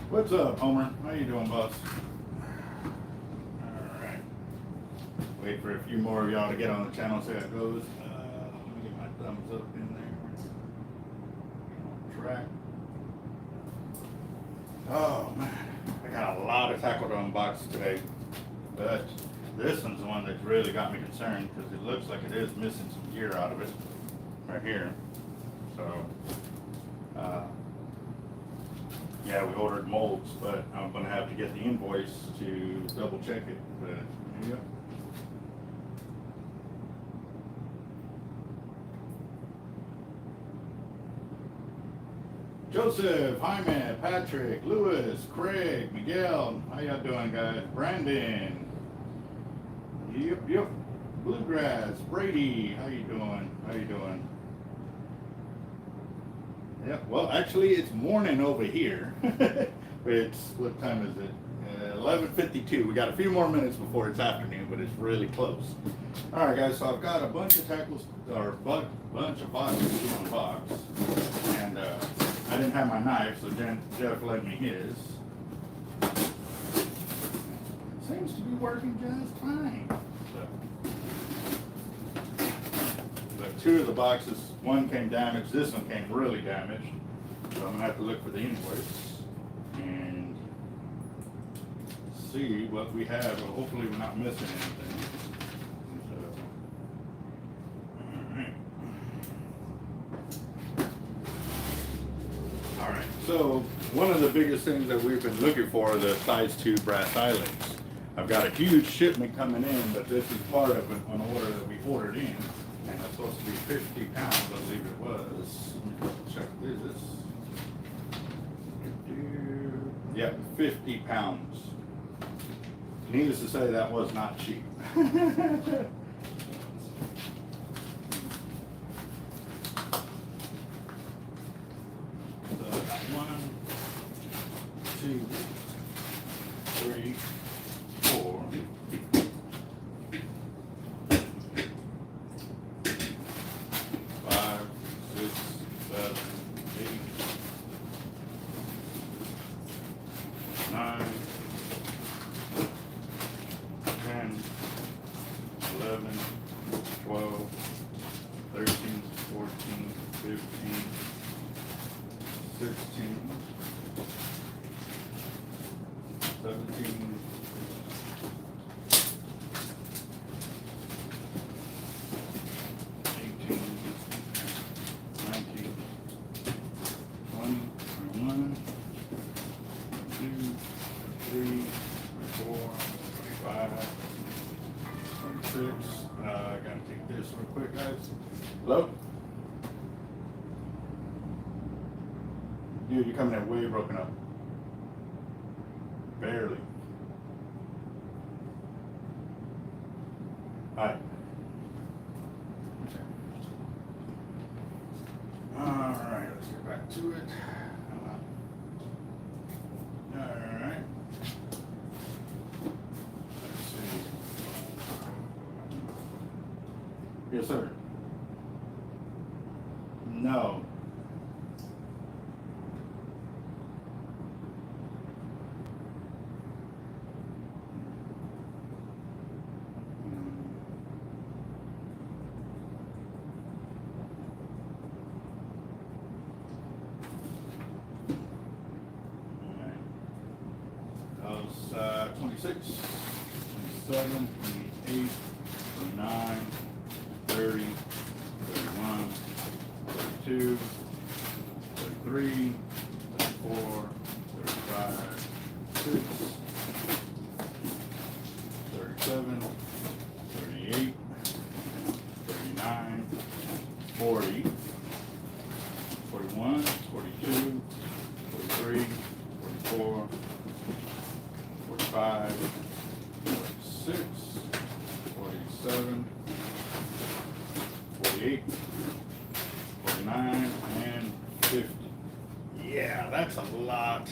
What's up, Homer? How you doing, boss? All right. Wait for a few more of y'all to get on the channel, see how it goes. Let me get my thumbs up in there. Get on track. Oh man, I got a lot of tackle to unbox today, but this one's the one that really got me concerned because it looks like it is missing some gear out of it right here. So, yeah, we ordered molds, but I'm gonna have to get the invoice to double check it. But here you go. Joseph, Jaime, Patrick, Lewis, Craig, Miguel, how y'all doing, guys? Brandon, yep, Bluegrass, Brady, how you doing? How you doing? Yeah, well, actually, it's morning over here. It's, what time is it? 11:52. We got a few more minutes before it's afternoon, but it's really close. All right, guys, so I've got a bunch of tackles, or bunch of boxes to unbox. And I didn't have my knife, so Jeff lent me his. It seems to be working just fine. But two of the boxes, one came damaged, this one came really damaged. So I'm gonna have to look for the invoice and see what we have. Well, hopefully we're not missing anything. All right. So one of the biggest things that we've been looking for are the size 2 brass eyelets. I've got a huge shipment coming in, but this is part of an order that we ordered in. And it's supposed to be 50 pounds, I believe it was. Let me check this. Yep, 50 pounds. Needless to say, that was not cheap. So I got 1, 2, 3, 4. 5, 6, 7, 8, 9, 10, 11, 12, 13, 14, 15, 16, 17, 18, 19, 20, 21, 22, 23, 24, 25, 26. I gotta take this real quick, guys. Hello? Dude, you're coming in way broken up. Barely. Hi. Alright, let's get back to it. Alright. Let's see. Yes, sir. No. Alright. That was 26, 27, 28, 29, 30, 31, 32, 33, 34, 35, 36, 37, 38, 39, 40, 41, 42, 43, 44, 45, 46, 47, 48, 49, and 50. Yeah, that's a lot.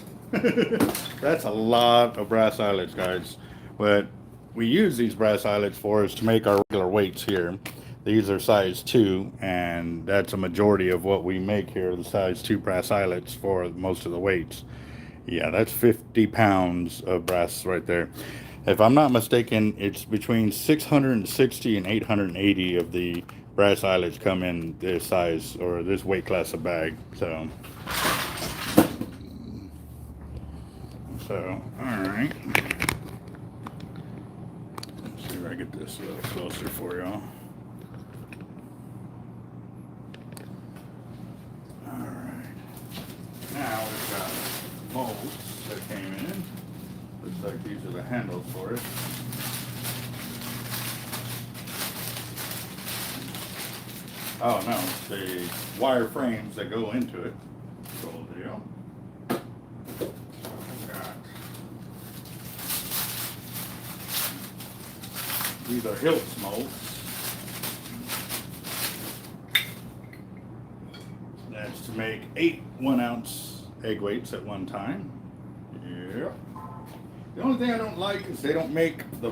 That's a lot of brass eyelets, guys. What we use these brass eyelets for is to make our regular weights here. These are size 2, and that's a majority of what we make here, the size 2 brass eyelets for most of the weights. Yeah, that's 50 pounds of brass right there. If I'm not mistaken, it's between 660 and 880 of the brass eyelets come in this size or this weight class of bag. So all right. Let's see if I get this a little closer for y'all. All right. Now we've got molds that came in. Looks like these are the handles for it. Oh no, it's the wire frames that go into it. Cool deal. Got. These are Hiltz molds. That's to make 8 1-ounce egg weights at one time. Yeah. The only thing I don't like is they don't make the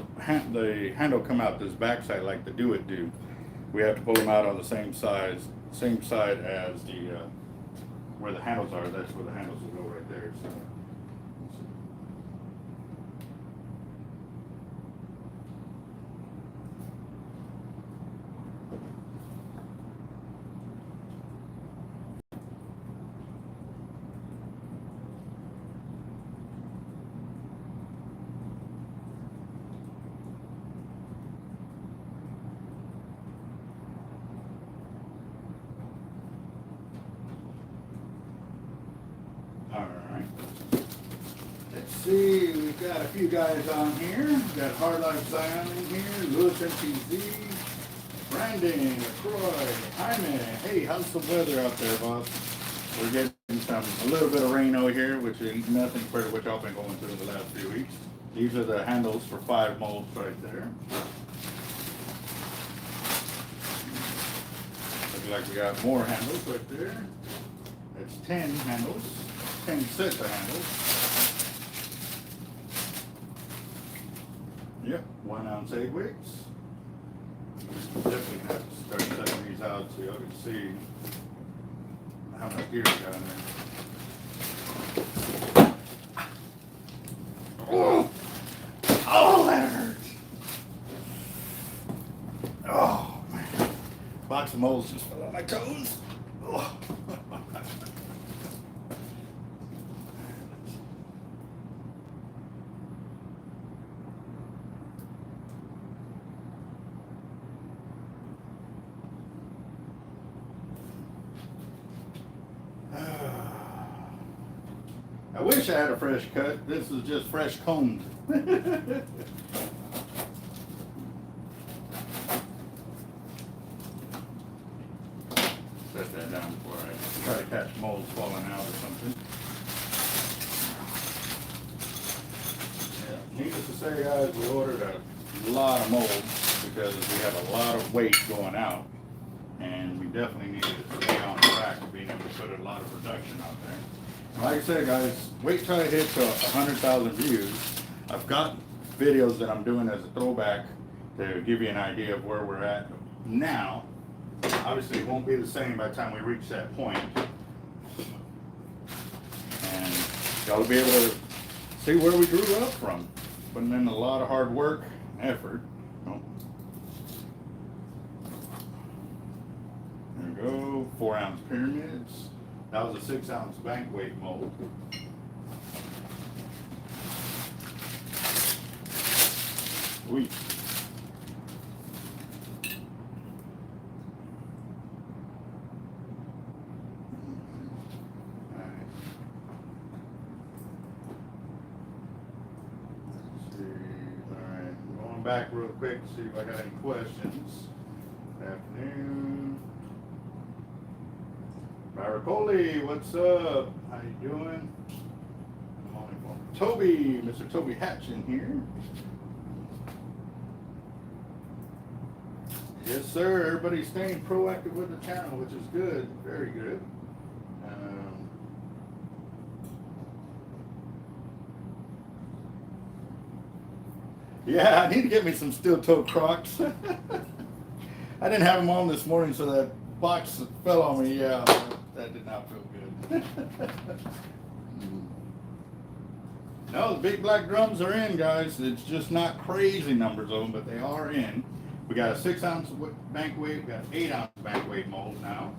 handle come out this backside like the Do It do. We have to pull them out on the same side as the where the handles are. That's where the handles will go right there. So. Alright. Let's see, we've got a few guys on here. We've got Hard Life Zion in here, Lewis MTZ, Brandon, LaCroix, Jaime. Hey, how's the weather out there, boss? We're getting a little bit of rain over here, which is nothing compared to what y'all been going through the last few weeks. These are the handles for 5 molds right there. Looks like we got more handles right there. That's 10 handles. 10 sets of handles. Yep, 1-ounce egg weights. Definitely have to start setting these out so y'all can see how much gear we got in there. Oh, oh, that hurts. Oh man, box of molds just fell on my toes. Oh. I wish I had a fresh cut. This is just fresh combed. Set that down before I try to catch molds falling out or something. Yeah. Needless to say, guys, we ordered a lot of molds because we have a lot of weight going out, and we definitely needed to stay on track of being able to put a lot of production out there. Like I said, guys, wait till I hit to 100,000 views. I've got videos that I'm doing as a throwback to give you an idea of where we're at now. Obviously, it won't be the same by the time we reach that point. And y'all will be able to see where we grew up from. Putting in a lot of hard work and effort. Oh. There we go, 4-ounce pyramids. That was a 6-ounce bank weight mold. Sweet. All right. Let's see. All right. Going back real quick to see if I got any questions. Good afternoon. Baracoli, what's up? How you doing? Toby, Mr. Toby Hatch in here. Yes, sir. Everybody's staying proactive with the channel, which is good. Very good. Yeah, I need to get me some steel-toe Crocs. I didn't have them on this morning, so that box fell on me. Yeah, that did not feel good. No, the big black drums are in, guys. It's just not crazy numbers of them, but they are in. We got a 6-ounce bank weight. We got 8-ounce bank weight mold now.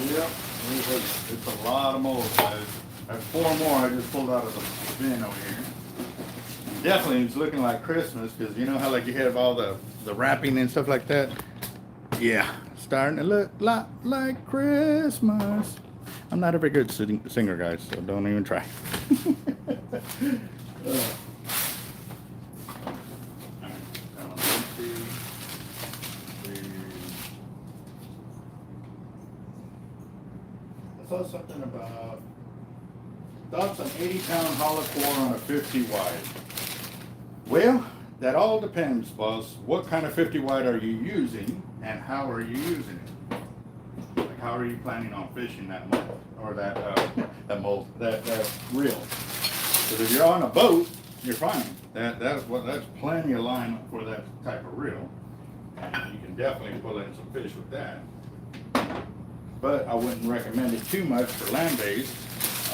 Yep, it's a lot of molds, guys. I have 4 more I just pulled out of the bin over here. Definitely it's looking like Christmas, because you know how like you have all the wrapping and stuff like that? Yeah, starting to look a lot like Christmas. I'm not a very good singer, guys, so don't even try. I saw something about thoughts on 80-pound hollow core on a 50 wide. Well, that all depends, boss. What kind of 50 wide are you using, and how are you using it? Like, how are you planning on fishing that mold, or that that reel? Because if you're on a boat, you're fine. That's plenty of line for that type of reel, and you can definitely pull in some fish with that. But I wouldn't recommend it too much for land-based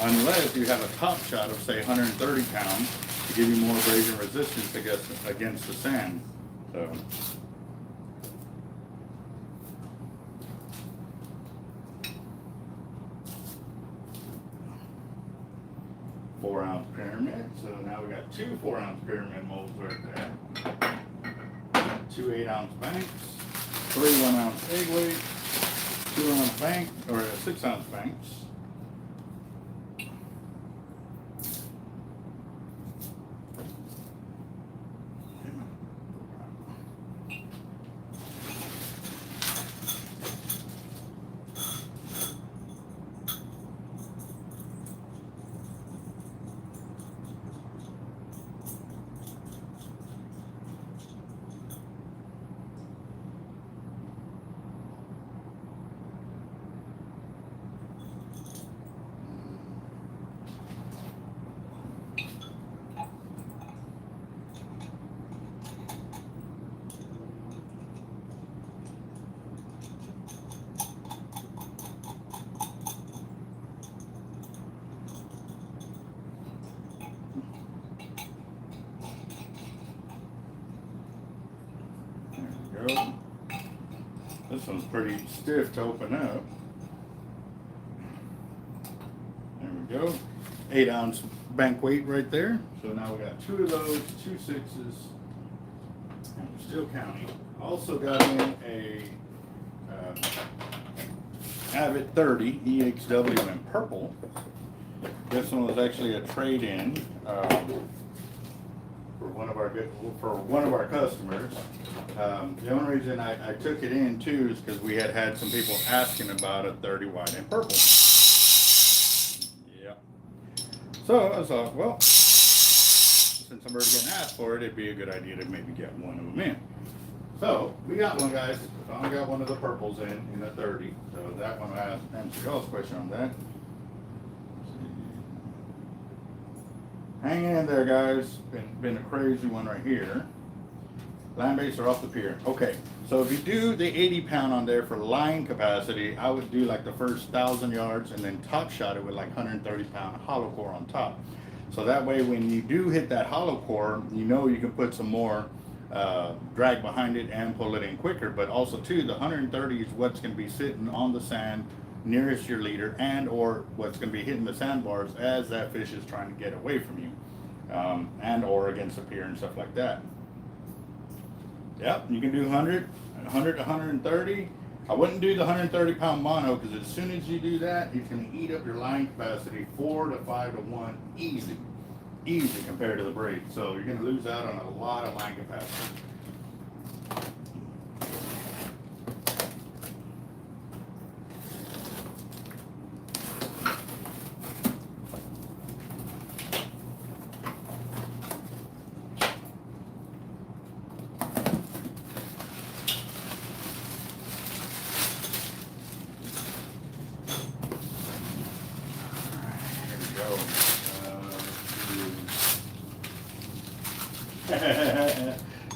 unless you have a top shot of, say, 130 pounds to give you more abrasion resistance against the sand. So, four-ounce pyramid. So now we got 2 4-ounce pyramid molds right there. 2 8-ounce banks, 3 1-ounce egg weight, 2-ounce bank, or 6-ounce banks. Go. This one's pretty stiff to open up. There we go. 8-ounce bank weight right there. So now we got 2 of those, 2 6s, and we're still counting. Also got in a Avid 30 EXW in purple. This one was actually a trade-in for one of our customers. The only reason I took it in too is because we had some people asking about a 30 wide in purple. Yeah. So I thought, well, since I'm already getting asked for it, it'd be a good idea to maybe get one of them in. So we got one, guys. I got one of the purples in the 30. So that one I answered y'all's question on that. Hanging in there, guys. Been a crazy one right here. Land-based are off the pier. Okay, so if you do the 80-pound on there for line capacity, I would do like the first 1,000 yards and then top shot it with like 130-pound hollow core on top. So that way when you do hit that hollow core, you know you can put some more drag behind it and pull it in quicker. But also too, the 130 is what's going to be sitting on the sand nearest your leader, and or what's going to be hitting the sandbars as that fish is trying to get away from you, and or against the pier and stuff like that. Yep, you can do 100 to 130. I wouldn't do the 130-pound mono, because as soon as you do that, it's going to eat up your line capacity 4 to 5 to 1 easy compared to the braid. So you're going to lose out on a lot of line capacity.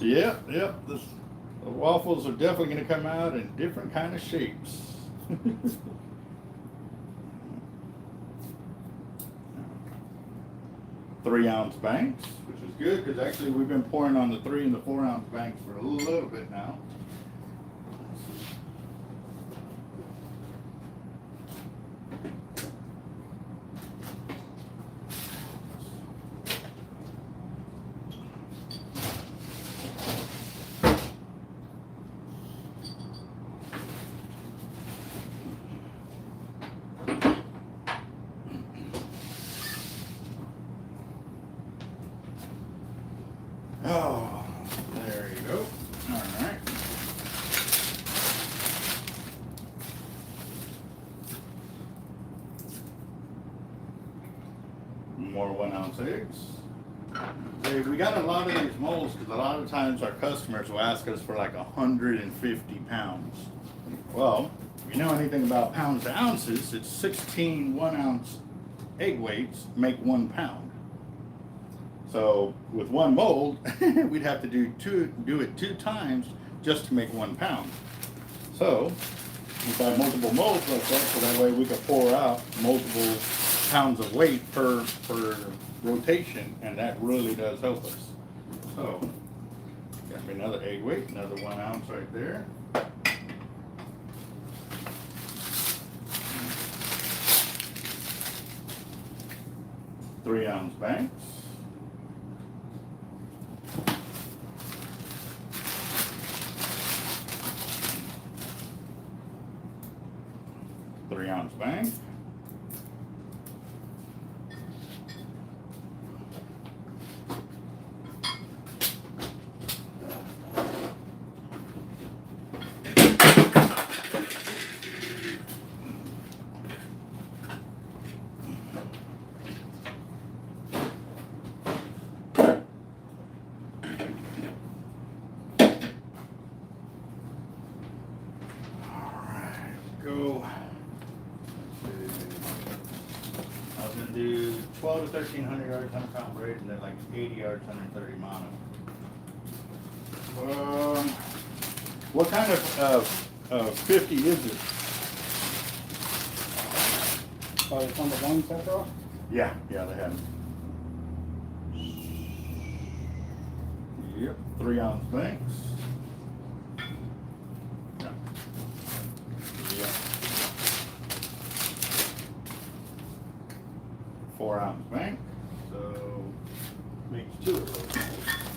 Yep, yep. The waffles are definitely going to come out in different kind of shapes. 3-ounce banks, which is good because actually we've been pouring on the 3 and the 4-ounce banks for a little bit now. Oh, there you go. All right. More 1-ounce eggs. Hey, we got a lot of these molds because a lot of times our customers will ask us for like 150 pounds. Well, if you know anything about pounds to ounces, it's 16 1-ounce egg weights make 1 pound. So with one mold, we'd have to do it 2 times just to make 1 pound. So we buy multiple molds like that, so that way we can pour out multiple pounds of weight per rotation, and that really does help us. So got me another egg weight, another 1 ounce right there. Three-ounce banks. Three-ounce bank. Go. I was gonna do 12 to 1300 yards 100-pound braid, and then like 80 yards 130 mono. What kind of 50 is it? Oh, it's on the one set off? Yeah, they have it. Yep, 3-ounce banks. Yeah. Yep. 4-ounce bank. So makes 2 of those. Alright.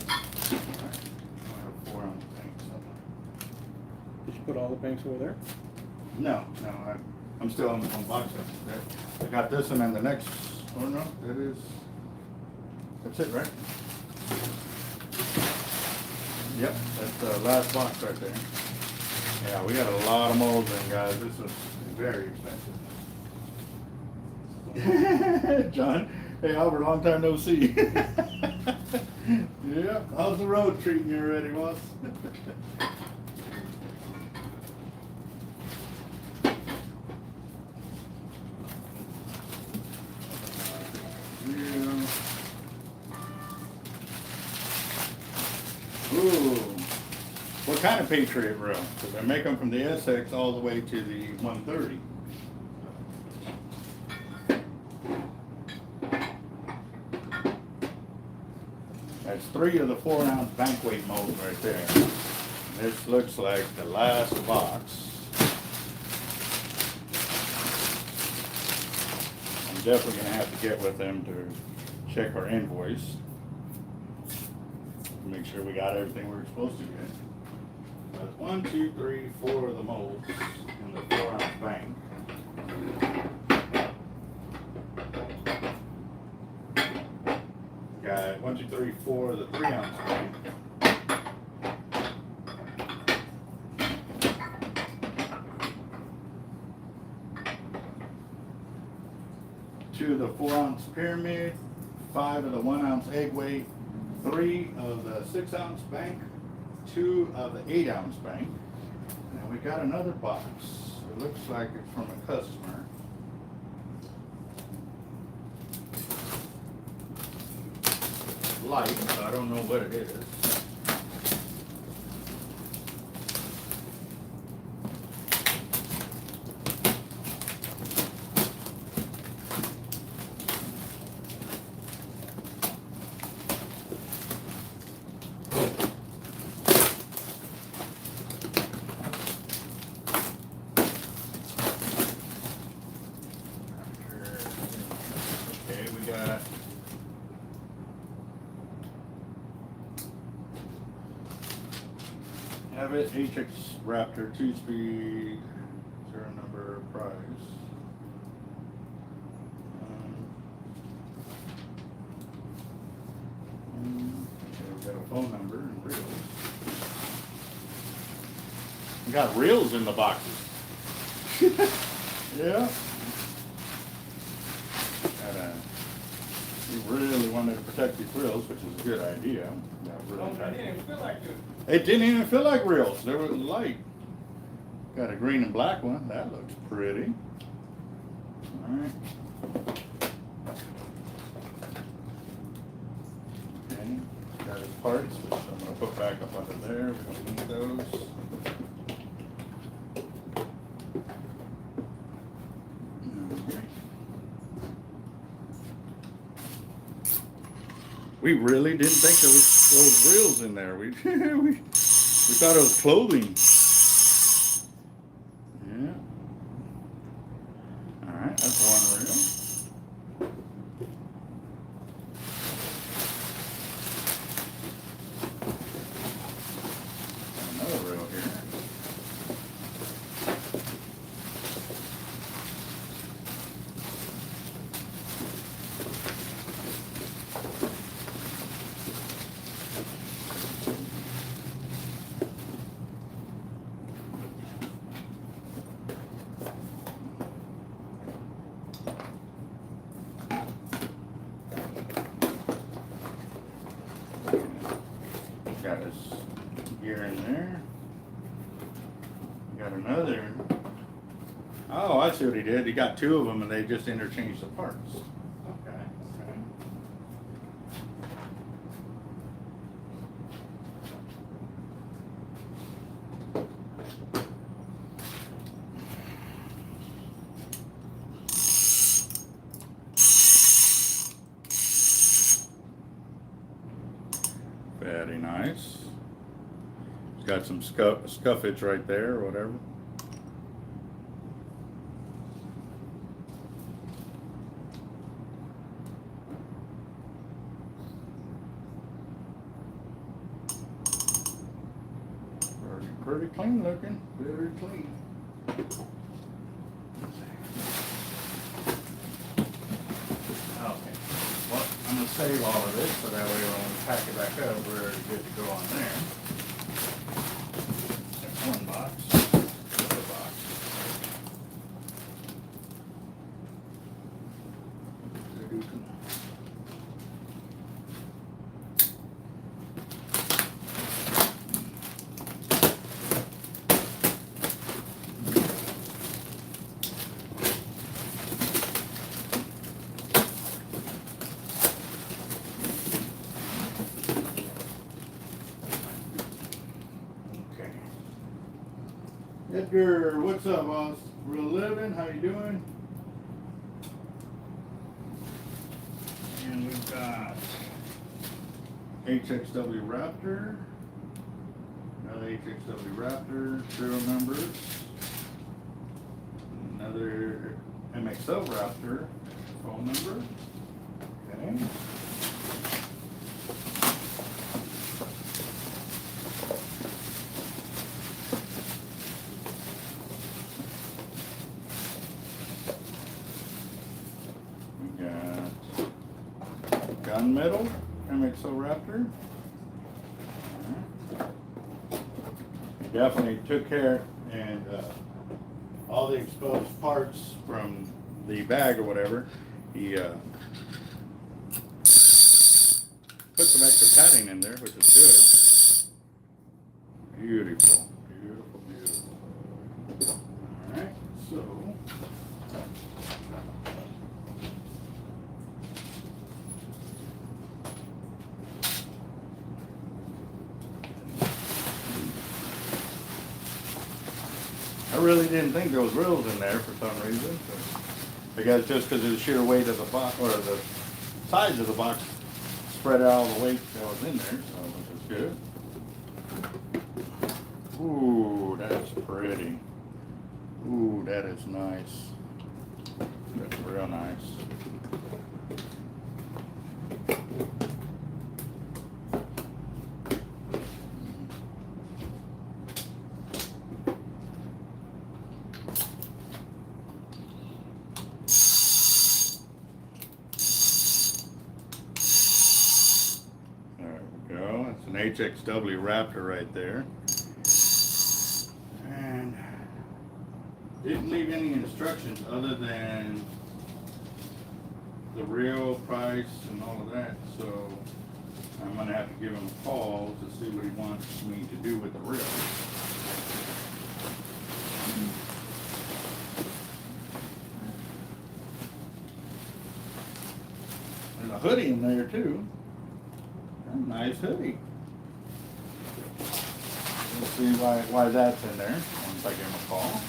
I have 4-ounce banks somewhere. Did you put all the banks over there? No, I'm still on box. I got this one and the next. Oh no, that's it, right? Yep, that's the last box right there. Yeah, we got a lot of molds in, guys. This is very expensive. John, hey Albert, long time no see. Yeah, how's the road treating you already, boss? Ooh, what kind of Patriot rail? Because I make them from the SX all the way to the 130. That's 3 of the 4-ounce bankweight molds right there. This looks like the last box. I'm definitely going to have to get with them to check our invoice. Make sure we got everything we're supposed to get. That's 1, 2, 3, 4 of the molds in the 4-ounce bank. Got 1, 2, 3, 4 of the 3-ounce bank. Two of the 4-ounce pyramid, 5 of the 1-ounce egg weight, 3 of the 6-ounce bank, 2 of the 8-ounce bank. Now we got another box. It looks like it's from a customer. light, so I don't know what it is. Okay, we got have it HX Raptor 2-speed, 0 number price. Okay, we got a phone number and reels. We got reels in the boxes. Yeah. We really wanted to protect these reels, which is a good idea. It didn't even feel like reels. They were light. Got a green and black one. That looks pretty. All right. Okay. Got his parts, which I'm going to put back up under there. We don't need those. Okay. We really didn't think there was those reels in there. We thought it was clothing. Yeah. All right, that's one reel. Another reel here. Got his gear in there. Got another. Oh, I see what he did. He got two of them and they just interchanged the parts. Okay, okay. Very nice. It's got some scuffage right there or whatever. Pretty clean looking. Very clean. Okay. Well, I'm going to save all of this so that way when we pack it back up, we're already good to go on there. That's one box. Another box. Edgar, what's up, boss? Real living, how you doing? And we've got HXW Raptor, another HXW Raptor, serial numbers, another MXL Raptor, phone number. Okay. Gunmetal, MXO Raptor. Definitely took care and all the exposed parts from the bag or whatever. He put some extra padding in there, which is good. Beautiful, beautiful, beautiful. All right, so. really didn't think there was reels in there for some reason. So I guess just because of the sheer weight of the box, or the size of the box, spread out all the weight that was in there, so which is good. Ooh, that's pretty. Ooh, that is nice. That's real nice. There we go. That's an HXW Raptor right there. And didn't leave any instructions other than the reel price and all of that, so I'm gonna have to give him a call to see what he wants me to do with the reel. There's a hoodie in there too. A nice hoodie. Let's see why that's in there once I give him a call.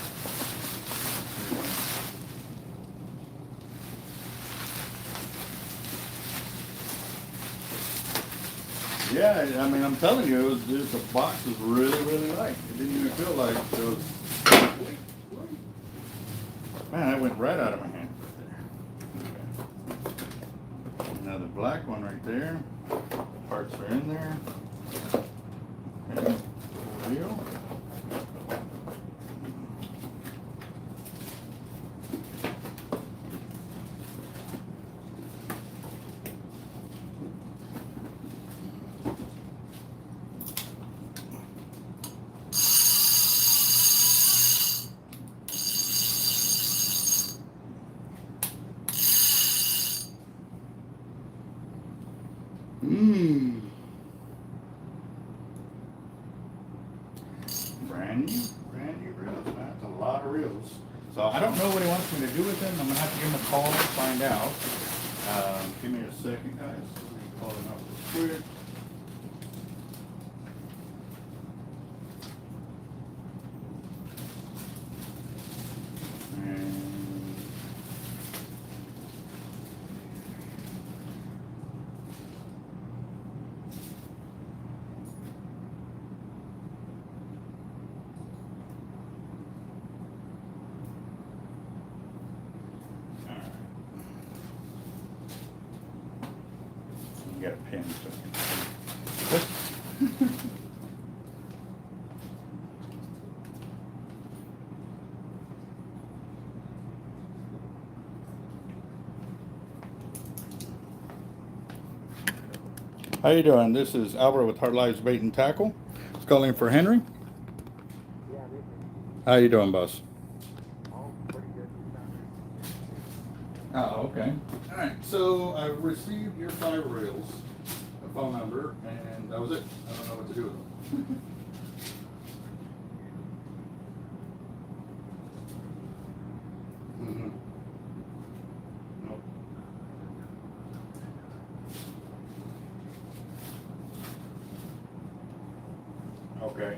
Yeah, I mean, I'm telling you, the box was really light. It didn't even feel like it was. Man, that went right out of my hand right there. Okay. Another black one right there. Parts are in there. Okay. Wheel. Mmm. Brand new reels. That's a lot of reels. So I don't know what he wants me to do with them. I'm gonna have to give him a call and find out. Give me a second, guys. Let me call him up real quick. Get a pin. How you doing? This is Albert with Heart Lives Bait and Tackle. It's calling for Henry. Yeah, How you doing, boss? oh, pretty good. Oh, okay. All right. So I received your 5 reels, a phone number, and that was it. I don't know what to do with them. Mm-hmm. Nope. Okay.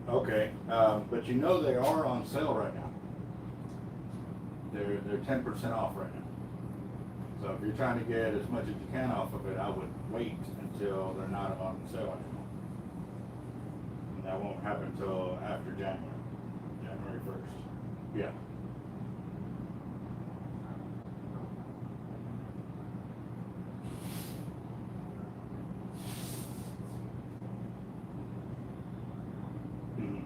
Okay. But you know they are on sale right now. They're 10% off right now. So if you're trying to get as much as you can off of it, I would wait until they're not on sale anymore. And that won't happen until after January 1st. Yeah. Mhm.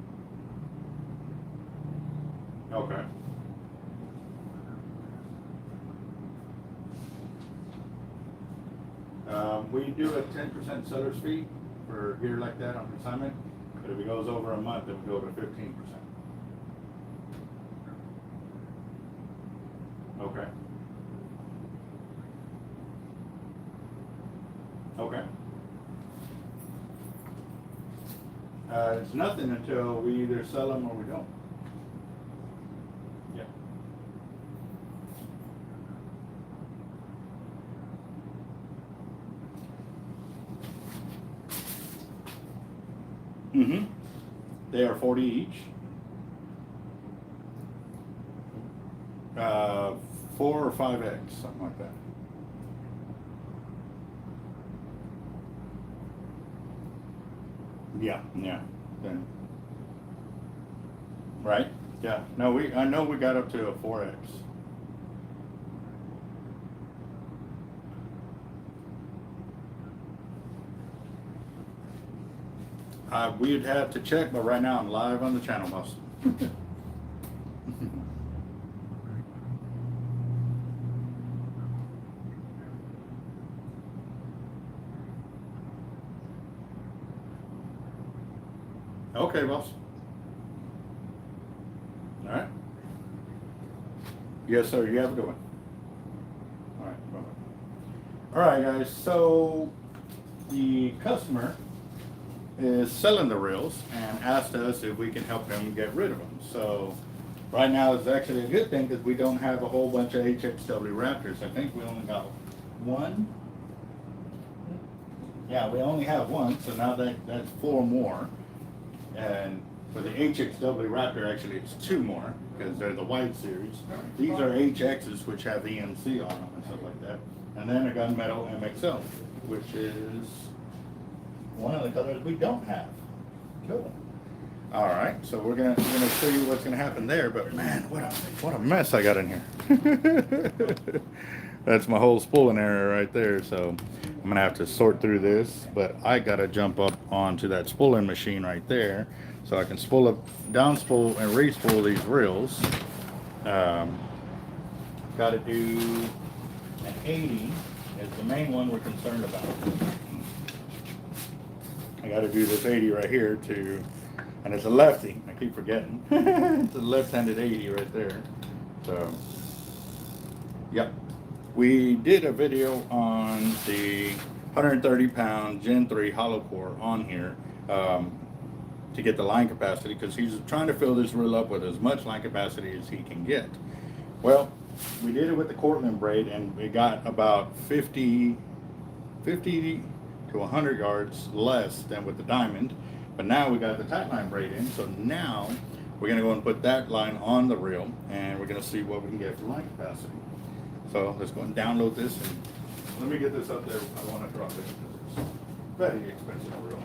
Okay. We do a 10% seller's fee for gear like that on consignment, but if it goes over a month, it would go to 15%. Okay. Okay. It's nothing until we either sell them or we don't. Yeah. Mm-hmm. They are 40 each. 4 or 5X, something like that. Yeah, yeah. Then, right? Yeah. No, I know we got up to a 4X. We'd have to check, but right now I'm live on the channel, boss. Okay, boss. All right. Yes, sir. You have a good one. All right. Bye-bye. All right, guys. So the customer is selling the reels and asked us if we can help him get rid of them. So right now it's actually a good thing because we don't have a whole bunch of HXW Raptors. I think we only got one. Yeah, we only have one, so now that's 4 more. And for the HXW Raptor, actually it's 2 more because they're the white series. These are HXs, which have EMC on them and stuff like that. And then a gunmetal MXL, which is one of the colors we don't have. Cool. All right, so we're gonna show you what's gonna happen there. But man, what a mess I got in here. That's my whole spooling area right there. So I'm gonna have to sort through this, but I gotta jump up onto that spooling machine right there, so I can spool up, down spool, and re-spool these reels. Got to do an 80 is the main one we're concerned about. I got to do this 80 right here too, and it's a lefty. I keep forgetting. It's a left-handed 80 right there. So, yep. We did a video on the 130-pound Gen 3 hollow core on here to get the line capacity, because he's trying to fill this reel up with as much line capacity as he can get. Well, we did it with the Cortland braid, and we got about 50 to 100 yards less than with the diamond. But now we got the tight line braid in, so now we're going to go and put that line on the reel, and we're going to see what we can get for line capacity. So let's go and download this, and let me get this up there. I want to drop it because it's very expensive reel.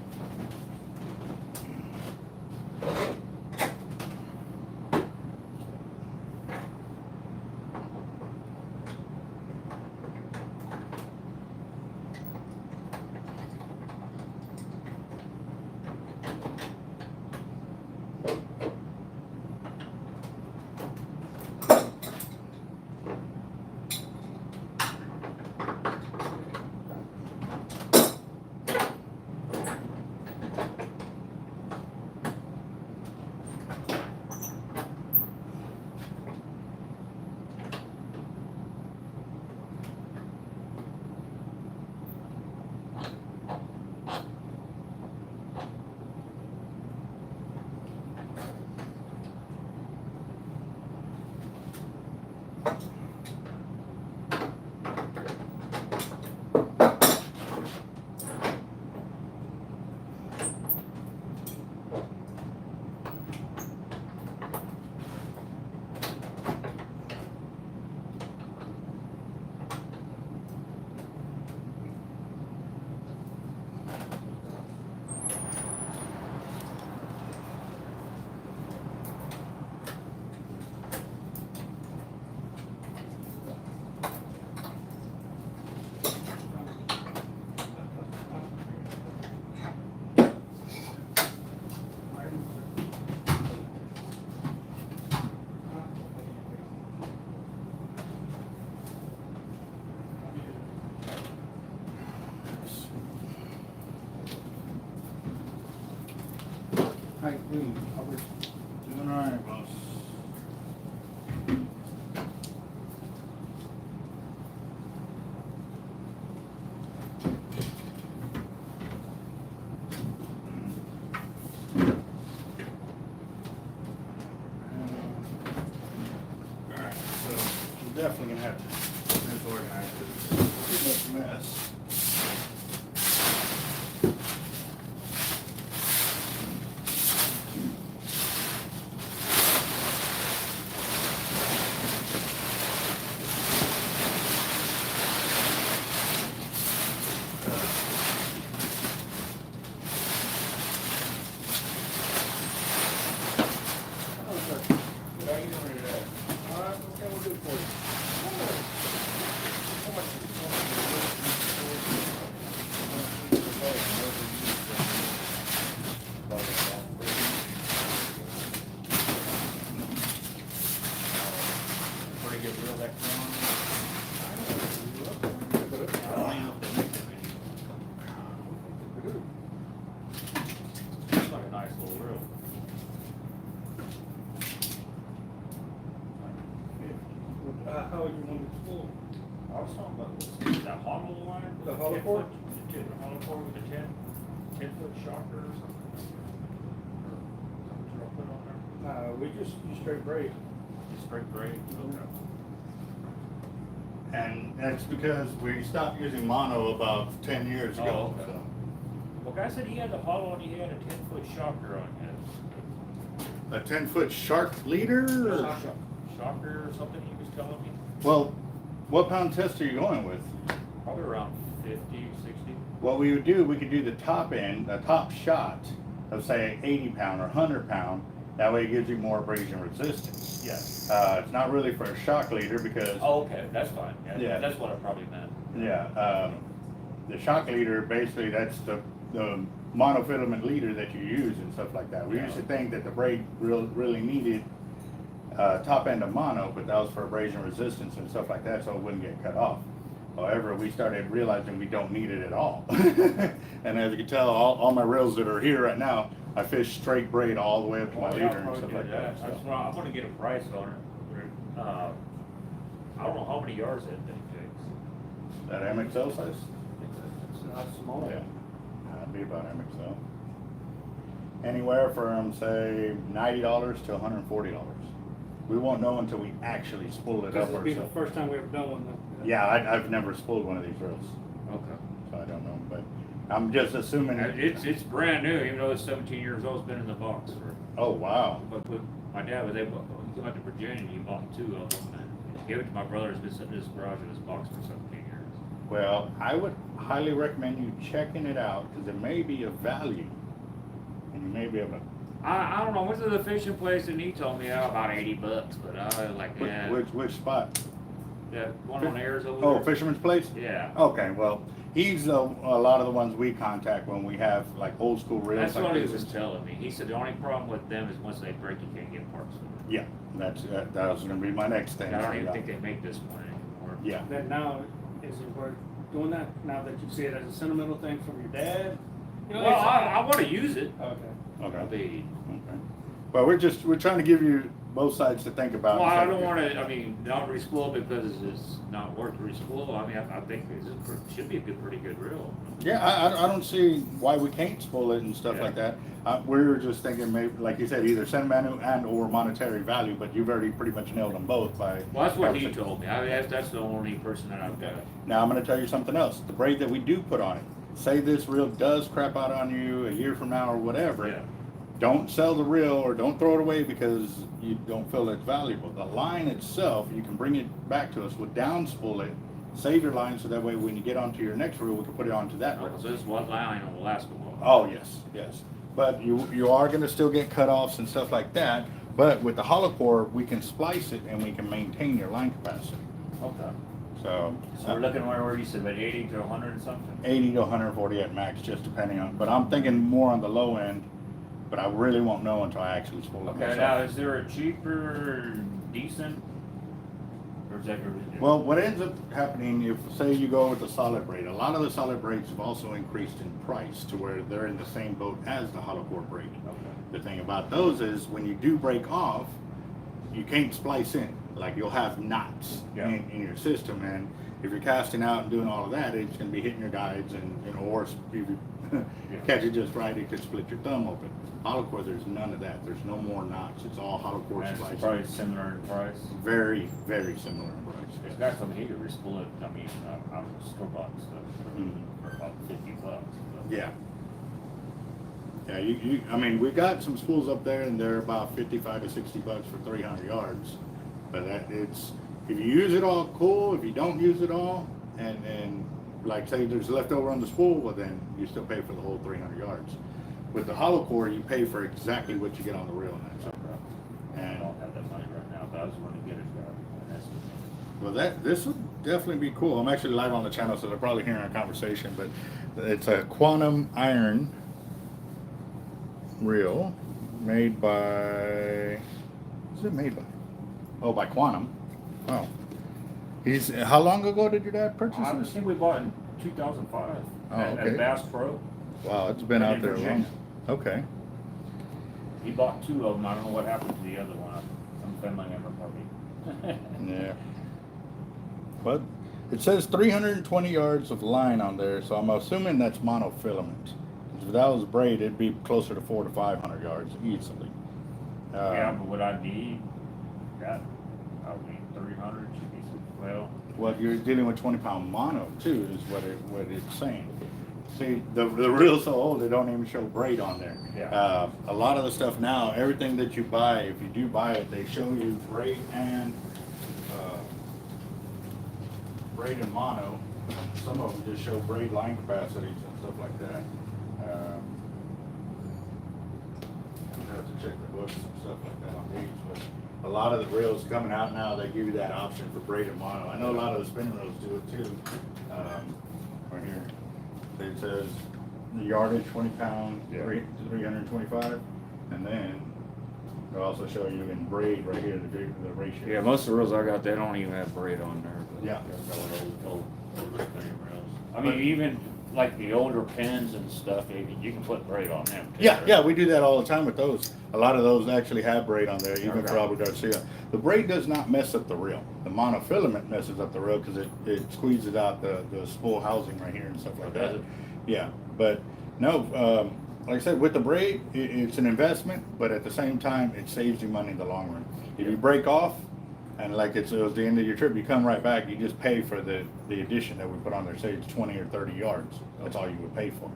Hi, Queen. Albert. Doing all right, boss. All right, so we're definitely gonna have to get this organized because it's too much mess. check on. It's like a nice little reel. How would you want it full? I was talking about that hollow line. The hollow core? The hollow core with the 10-foot shocker or something. Or something I'll put on there. We just use straight braid. Just straight braid. Okay. And that's because we stopped using mono about 10 years ago. Oh, okay. So. Well, guy said he had the hollow and he had a 10-foot shocker on his. A 10-foot shark leader? Or? Shocker or something he was telling me. Well, what pound test are you going with? Probably around 50, 60. What we would do, we could do the top end, a top shot of say 80 pound or 100 pound. That way it gives you more abrasion resistance. Yes. It's not really for a shock leader because Oh, okay, that's fine. Yeah. That's what I probably meant. the shock leader, basically that's the monofilament leader that you use and stuff like that. We used to think that the braid really needed top end of mono, but that was for abrasion resistance and stuff like that, so it wouldn't get cut off. However, we started realizing we don't need it at all. And as you can tell, all my reels that are here right now, I fish straight braid all the way up to my leader and stuff like that. That's So. why I'm gonna get a price on it. I don't know how many yards that thing takes. That MXL size? It's not small. Yeah, that'd be about MXL. Anywhere from say $90 to $140. We won't know until we actually spool it This up will be the ourselves. first time we've ever done one. Though. Yeah, I've never spooled one of these reels, Okay. so I don't know, but I'm just assuming. It's brand new, even though it's 17 years old. It's been in the box for. Oh, wow. But my dad was able. He went to Virginia. and He bought 2 of them and gave it to my brother. It's been sitting in his garage in his box for 17 years. Well, I would highly recommend you checking it out because it may be of value. And you may be able to. I don't know. Went to the fishing place and he told me about $80, but I was like, yeah. Which spot? That one on airs over Oh, there. Fisherman's Place? Yeah. Okay, well, he's a lot of the ones we contact when we have like old school reels. That's like what he this. was telling me. He said the only problem with them is once they break, you can't get parts for them. Yeah, that was gonna be my next thing. I don't even think they make this one anymore. Yeah. Then now, is it worth doing that now that you see it as a sentimental thing from your dad? You know, Well, it's- I want to use it. Okay. Okay. Okay. Okay. Well, we're trying to give you both sides to think about. Well, I don't want to. I mean, not respool because it's not worth respool. I mean, I think it should be a pretty good reel. Yeah, I don't see why we can't spool it and stuff Yeah. like that. We were just thinking maybe, like you said, either sentimental and or monetary value, but you've already pretty much nailed them both by. Well, that's what he told me. That's the only person that I've got. Now I'm going to tell you something else. The braid that we do put on it. Say this reel does crap out on you a year from now or whatever. Yeah. Don't sell the reel or don't throw it away because you don't feel it's valuable. The line itself, you can bring it back to us. We'll down spool it, save your line so that way when you get onto your next reel, we can put it onto that reel. So this one line will last a while. Oh, yes, yes. But you are going to still get cutoffs and stuff like that. But with the hollow core, we can splice it and we can maintain your line capacity. Okay. So, So we're looking where you said about 80 to 100 and something. 80 to 140 at max, just depending on. But I'm thinking more on the low end. But I really won't know until I actually spool it Okay. myself. Now, is there a cheaper, decent, or is that? Well, what ends up happening if, say, you go with the solid braid, a lot of the solid braids have also increased in price to where they're in the same boat as the hollow core braid. Okay. The thing about those is when you do break off, you can't splice in. Like you'll have knots Yeah. in your system, and if you're casting out and doing all of that, it's going to be hitting your guides, and or if you catch it just right, it could split your thumb open. Hollow core, there's none of that. There's no more knots. It's all hollow core And splicing. it's probably similar in price. Very, very similar in price. This guy's told me he could respool it. I mean, I'm store bought stuff Mhm. for about $50. But Yeah. Yeah, I mean, we got some spools up there and they're about 55 to 60 bucks for 300 yards. But if you use it all, cool. If you don't use it all, and like say there's leftover on the spool, well then you still pay for the whole 300 yards. With the hollow core, you pay for exactly what you get on the reel. And that's it. I And don't have that money right now, but I was going to get it. well, this would definitely be cool. I'm actually live on the channel, so they're probably hearing our conversation. But it's a quantum iron reel made by. What's it made by? Oh, by Quantum. Oh, How long ago did your dad purchase I this? think we bought it in 2005 Oh, at okay. Bass Pro. Wow, it's been in out there long. Virginia. Okay. He bought 2 of them. I don't know what happened to the other one. Some family member probably. Yeah. But it says 320 yards of line on there, so I'm assuming that's monofilament. If that was braid, it'd be closer to 400 to 500 yards easily. Yeah, but what I need, got probably 300 should be, well. Well, you're dealing with 20-pound mono too, is what it's saying. See, the reel's so old, they don't even show braid on there. Yeah. A lot of the stuff now, everything that you buy, if you do buy it, they show you braid and mono. Some of them just show braid line capacities and stuff like that. I have to check the books and stuff like that on these, but a lot of the reels coming out now, they give you that option for braid and mono. I know a lot of the spinning reels do it too. Right here, it says the yardage 20 pound, Yeah. 325, and then they'll also show you in braid right here the ratio. Yeah, most of the reels I got, they don't even have braid on there. But Yeah. they're old spinning reels. I mean, even like the older pins and stuff, you can put braid on them too. Yeah, yeah, we do that all the time with those. A lot of those actually have braid on there, even Okay. for Albert Garcia. The braid does not mess up the reel. The monofilament messes up the reel because it squeezes out the spool housing right here and stuff like Does that. it? Yeah, but no, like I said, with the braid, it's an investment, but at the same time, it saves you money in the long run. If you break off, and like it was the end of your trip, you come right back, you just pay for the addition that we put on there, say it's 20 or 30 yards. That's all you would pay for.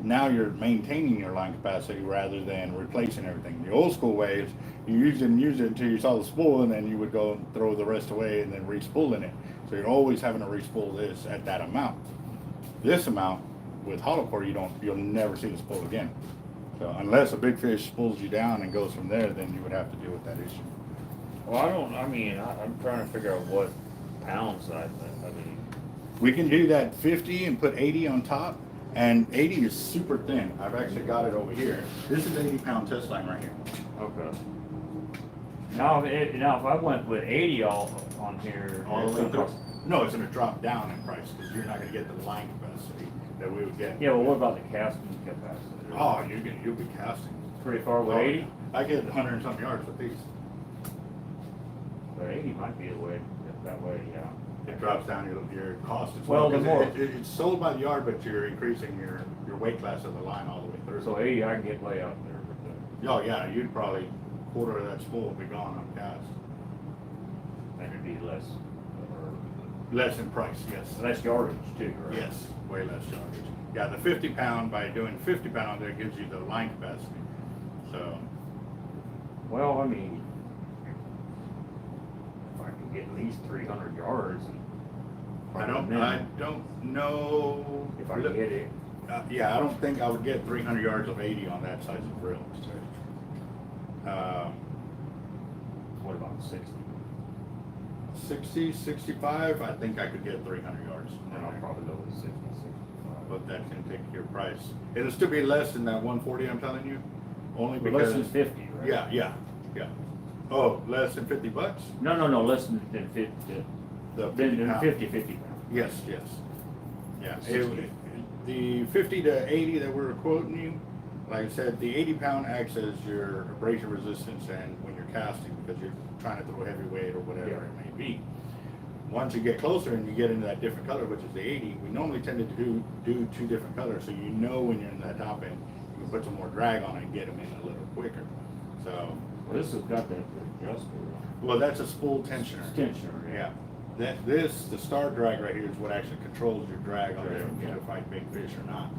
Now you're maintaining your line capacity rather than replacing everything. The old school way is you use it until you saw the spool, and then you would go and throw the rest away and then re-spooling it. So you're always having to re-spool this at that amount. This amount, with hollow core, you'll never see the spool again. So unless a big fish spools you down and goes from there, then you would have to deal with that issue. Well, I'm trying to figure out what pound size, I mean. We can do that 50 and put 80 on top, and 80 is super thin. I've actually got it over here. This is 80-pound test line right here. Okay. Now, if I went with 80 all on here. All the it's way gonna through. cost- No, it's going to drop down in price because you're not going to get the line capacity that we would get. Yeah, well, what about the casting capacity? Oh, you'll be casting. Pretty far with 80? I get 100 and something yards with these. But 80 might be the way, that way, yeah. It drops down your cost as Well, well. the more- It's sold by the yard, but you're increasing your weight class of the line all the way through. So 80, I can get way out there. But Oh yeah, you'd probably quarter of that spool would be gone on cast. then it'd be less, or Less in price, yes. less yardage too, right? Yes, way less yardage. Yeah, the 50-pound, by doing 50-pound there gives you the line capacity. So, Well, I mean, if I could get at least 300 yards. I don't know. If I could hit it. Yeah, I don't think I would get 300 yards of 80 on that size of reel. What about 60? 60, 65, I think I could get 300 yards. Then I'll probably go with 60, 65. But that can take your price. It'll still be less than that 140 I'm telling you, only But because. less than 50, right? Yeah. Oh, less than $50? No, less than 50. The Then 50 pound. 50 pound. Yes. Yeah, 60. the 50 to 80 that we're quoting you, like I said, the 80-pound acts as your abrasion resistance and when you're casting because you're trying to throw heavy weight or whatever Yeah. it may be. Once you get closer and you get into that different color, which is the 80, we normally tend to do 2 different colors, so you know when you're in that top end, you can put some more drag on it and get them in a little quicker. So, Well, this has got that adjuster. well, that's a spool tensioner. Tensioner, Yeah. The star drag right here is what actually controls your drag on Sure, there, yeah. to fight big fish or not.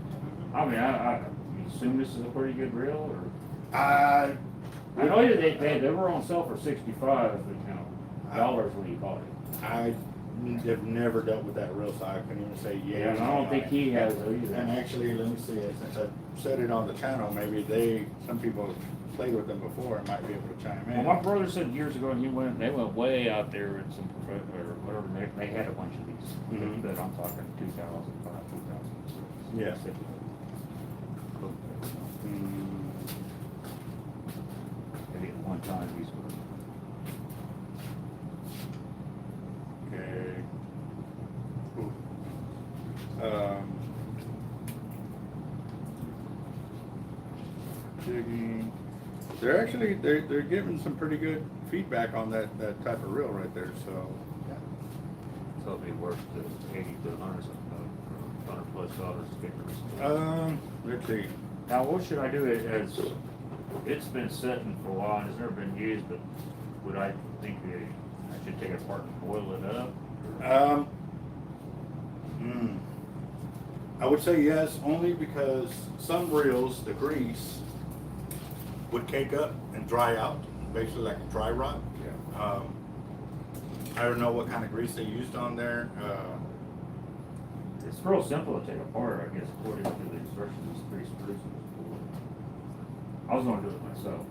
I mean, I assume this is a pretty good reel, or? I I know they were on sale for 65, but dollars when you bought it. I have never dealt with that reel, so I couldn't even say yeah. Yeah, and I don't think he has either. And actually, let me see, since I said it on the channel, maybe some people have played with them before and might be able to chime Well, in. my brother said years ago, they went way out there with some, or whatever, they had a bunch of these. Mhm. But I'm talking 2005, 2006. Yeah. Mm, Maybe at one time these were. okay. they're giving some pretty good feedback on that type of reel right there. So So it'd be worth the 80 to 100 something, $100+ to get the Respooling. let's see. Now, what should I do as, it's been sitting for a while and it's never been used, but would I think that I should take it apart and boil it up? I would say yes, only because some reels, the grease would cake up and dry out, basically like a dry rot. Yeah. I don't know what kind of grease they used on there. It's real simple to take apart, I guess, according to the instructions, it's 3 screws. I was gonna do it myself.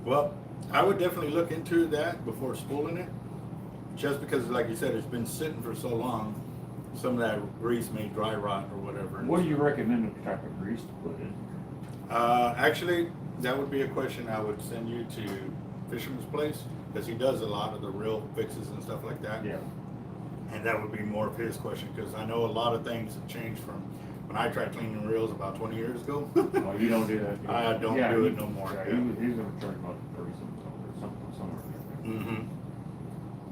Well, I would definitely look into that before spooling it, just because, like you said, it's been sitting for so long. Some of that grease may dry rot or whatever. What do you recommend what type of grease to put in? Actually, that would be a question I would send you to Fisherman's Place, because he does a lot of the reel fixes and stuff like that. Yeah. And that would be more of his question, because I know a lot of things have changed from when I tried cleaning reels about 20 years ago. Oh, you don't do that? I don't do it no more. Yeah, he's gonna charge about 30 something, somewhere. Mm-hmm.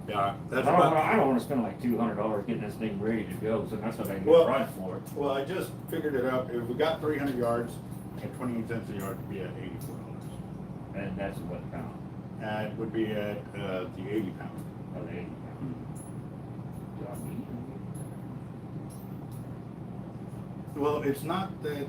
Yeah, that's I about. don't wanna spend like $200 getting this thing ready to go, so that's what I get Well- right for it. Well, I just figured it out. If we got 300 yards at 28 cents a yard, it'd be at $84. And that's what pound, And it would be at the 80 pound. of the 80 pound. Do I need Well, it's not that.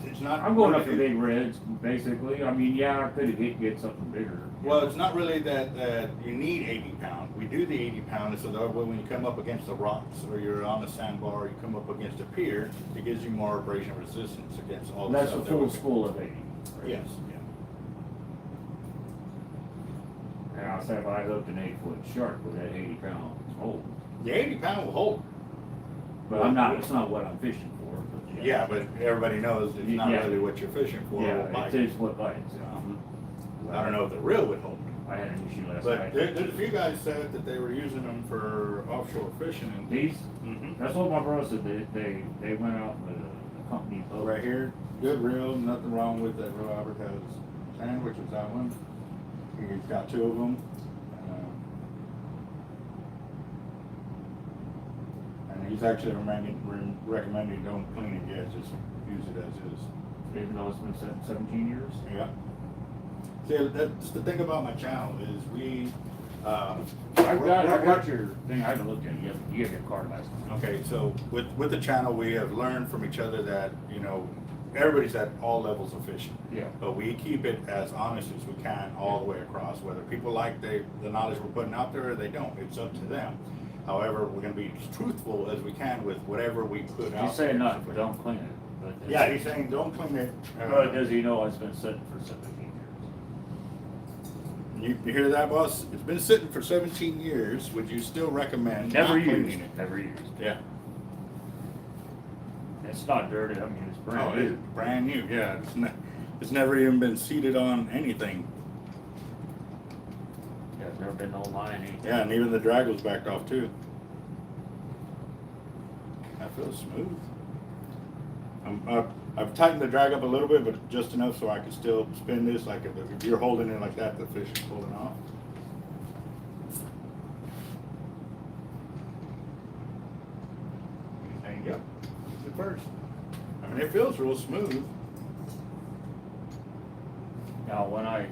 It's not. I'm going up to really- big reds, basically. I mean, yeah, I could get something bigger. Well, it's not really that you need 80 pound. We do the 80 pound so that way when you come up against the rocks or you're on a sandbar, or you come up against a pier, it gives you more abrasion resistance against all the That's a stuff that full we- spool of 80. right? Yes. Yeah. And I said if I hooked an 8-foot shark with that 80 pound hold. The 80 pound will hold. But it's not what I'm fishing for. But Yeah, but everybody knows it's not Yeah. really what you're fishing for. Yeah, It will bite. it is what bites. I don't know if the reel would hold. I had an issue last But night. there's a few guys said that they were using them for offshore fishing. And These, Mhm. that's what my brother said. They went out with a company boat. Right here, good reel, nothing wrong with that reel. Albert has sand, which is that one. He's got 2 of them. And he's actually recommending don't clean it yet, just use it as is. Even though it's been 17 years. Yeah. See, that's the thing about my channel is we. I got your thing. I haven't looked at it yet. You gave me a card last time. Okay, so with the channel, we have learned from each other that, everybody's at all levels of fishing. Yeah. But we keep it as honest as we can all the way across, whether people like the knowledge we're putting out there or they don't, it's up to them. However, we're gonna be as truthful as we can with whatever we put out. You say there. not, but don't clean it. But Yeah, he's saying don't clean it. But does he know it's been sitting for 17 years? You hear that, boss? It's been sitting for 17 years. Would you still recommend Never not cleaning used. it? Never used. Yeah. It's not dirty. I mean, it's brand Oh, new. it's brand new. Yeah, it's never even been seated on anything. Yeah, there's never been no line. Anything. Yeah, and even the drag was backed off too. That feels smooth. I've tightened the drag up a little bit, but just enough so I can still spin this. Like if you're holding it like that, the fish is pulling off. And yep, it's the first. I mean, it feels real smooth. Now, as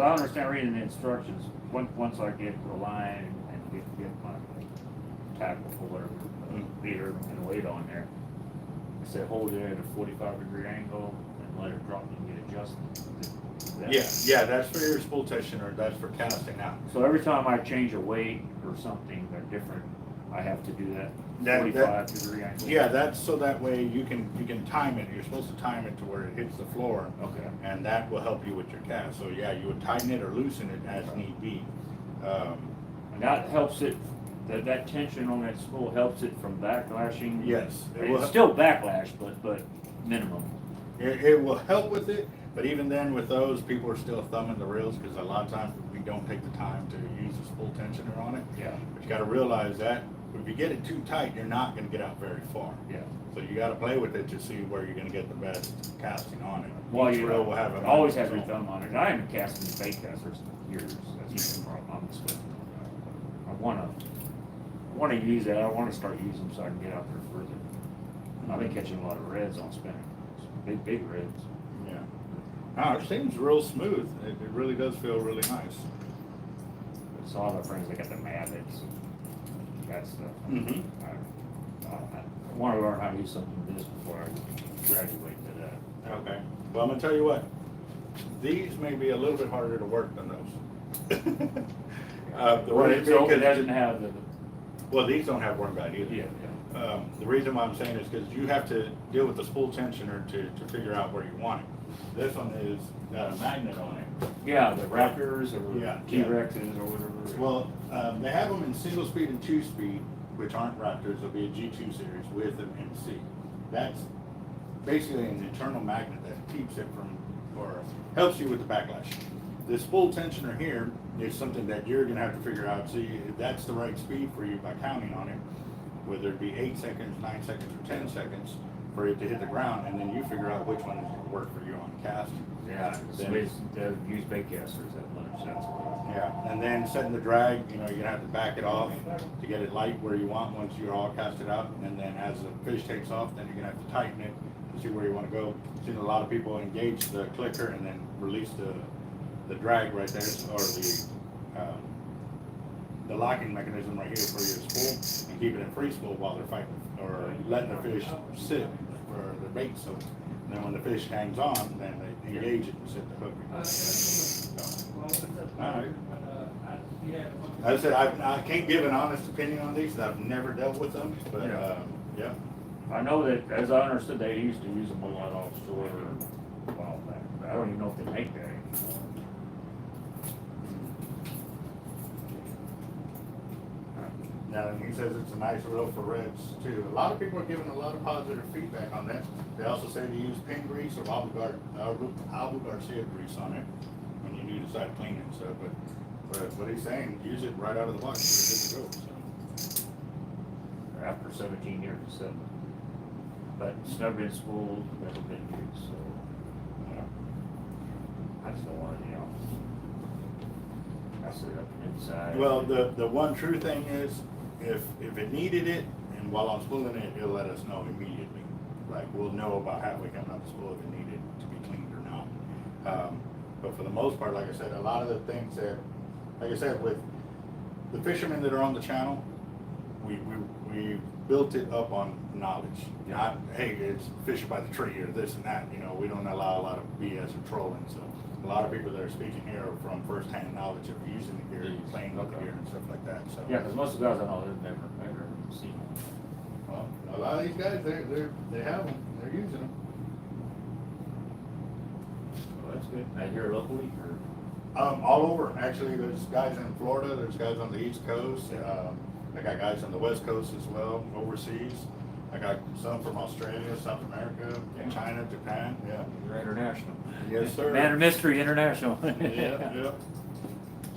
I understand reading the instructions, once I get the line and get my tackle or whatever, leader and weight on there, I said hold it at a 45-degree angle and let it drop and get adjusted. Yeah, that's for your spool tension or that's for casting out. So every time I change a weight or something different, I have to do that That- 45-degree angle. Yeah, that's so that way you can time it. You're supposed to time it to where it hits the floor. Okay. And that will help you with your cast. So yeah, you would tighten it or loosen it as need be. And that helps it. That tension on that spool helps it from backlashing. Yes, it It's will. still backlash, but minimum. It will help with it, but even then with those, people are still thumbing the reels because a lot of times we don't take the time to use the spool tensioner on it. Yeah. But you gotta realize that if you get it too tight, you're not gonna get out very far. Yeah. So you gotta play with it to see where you're gonna get the best casting on it. Well, Each you reel will have a always have your zone. thumb on it. I haven't cast in bait casters in years, as you can honest with. I wanna use that. I wanna start using them so I can get out there further. I've been catching a lot of reds on spinning. Big reds. Yeah. No, it seems real smooth. It really does feel really nice. So all my friends, they got the Mavics and that stuff. Mhm. I wanna learn how to use something like this before I graduate to that. Okay. Well, I'm gonna tell you what. These may be a little bit harder to work than those. The Well, reason so it because- doesn't have the, Well, these don't have worm guide either. yeah. The reason why I'm saying is because you have to deal with the spool tensioner to figure out where you want it. This one is got a magnet on it. Yeah, the Raptors or Yeah, T-Rexes or whatever. Well, they have them in single speed and 2-speed, which aren't Raptors. They'll be a G2 series with an MC. That's basically an internal magnet that keeps it from, or helps you with the backlash. This spool tensioner here is something that you're gonna have to figure out, see if that's the right speed for you by counting on it, whether it be 8 seconds, 9 seconds, or 10 seconds for it to hit the ground, and then you figure out which one is gonna work for you on cast. Yeah, Then- it's use bait casters at lunch, that's what. Yeah, and then setting the drag, you're gonna have to back it off to get it light where you want once you're all casted out, and then as the fish takes off, then you're gonna have to tighten it to see where you wanna go. Seen a lot of people engage the clicker and then release the drag right there, or the locking mechanism right here for your spool, and keep it in free spool while they're fighting, or letting the fish sit for the bait soak. And then when the fish hangs on, then they engage it and set the hook. So, all right. As I said, I can't give an honest opinion on these, 'cause I've never dealt with them, but, Yeah. yeah. I know that, as I understood, they used to use them a lot offshore a while back, but I don't even know if they make that anymore. Now, and he says it's a nice reel for reds too. A lot of people are giving a lot of positive feedback on that. They also say to use pin grease or Abu Garcia grease on it when you do decide to clean it and stuff. But what he's saying, use it right out of the box. You're good to go. So. After 17 years or so. But it's never been spooled, never been used, so, I just don't want to, mess it up inside. Well, the one true thing is, if it needed it, and while I'm spooling it, it'll let us know immediately. Like, we'll know about halfway coming out the spool if it needed to be cleaned or not. But for the most part, like I said, a lot of the things that, like I said, with the fishermen that are on the channel, we built it up on knowledge. Not, hey, it's fishing by the tree or this and that. We don't allow a lot of BS or trolling. So a lot of people that are speaking here are from firsthand knowledge of using the gear, playing with the gear and stuff like that. So Yeah, because most of the guys I know, they've never seen them. well, a lot of these guys, they have them. They're using them. Well, that's good. Now here locally, or? All over. Actually, there's guys in Florida. There's guys on the East Coast. I got guys on the West Coast as well, overseas. I got some from Australia, South America, China, Japan. Yeah. You're international. Yes, sir. Man of Mystery International. Yeah.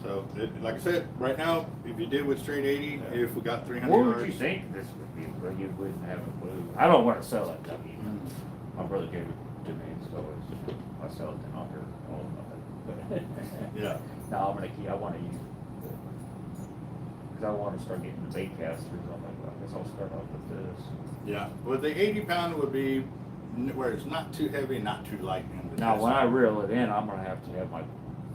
So, like I said, right now, if you did with straight 80, if we got 300 What yards. would you think this would be, where you wouldn't have a clue? I don't want to sell it, I mean, my brother gave it to me, so I sell it, then I'll hear all about it. Yeah. No, I want to use it. Because I want to start getting the bait casters, I'm like, well, I guess I'll start off with this. Yeah. Well, the 80 pound would be where it's not too heavy, not too light. Now, when I reel it in, I'm going to have my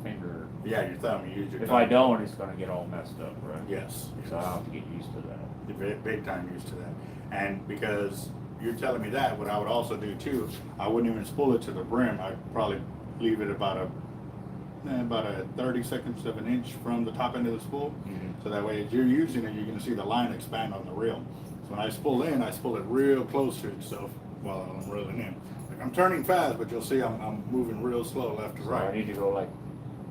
finger. Yeah, your thumb. You use your If thumb. I don't, it's going to get all messed up, right? Yes. So I'll have to get used to that. You're big time used to that. And because you're telling me that, what I would also do too, I wouldn't even spool it to the brim. I'd probably leave it about a 30 seconds of an inch from the top end of the spool. Mhm. So that way, as you're using it, you're going to see the line expand on the reel. So when I spool in, I spool it real close to itself while I'm reeling in. Like I'm turning fast, but you'll see I'm moving real slow left to So right. I need to go like,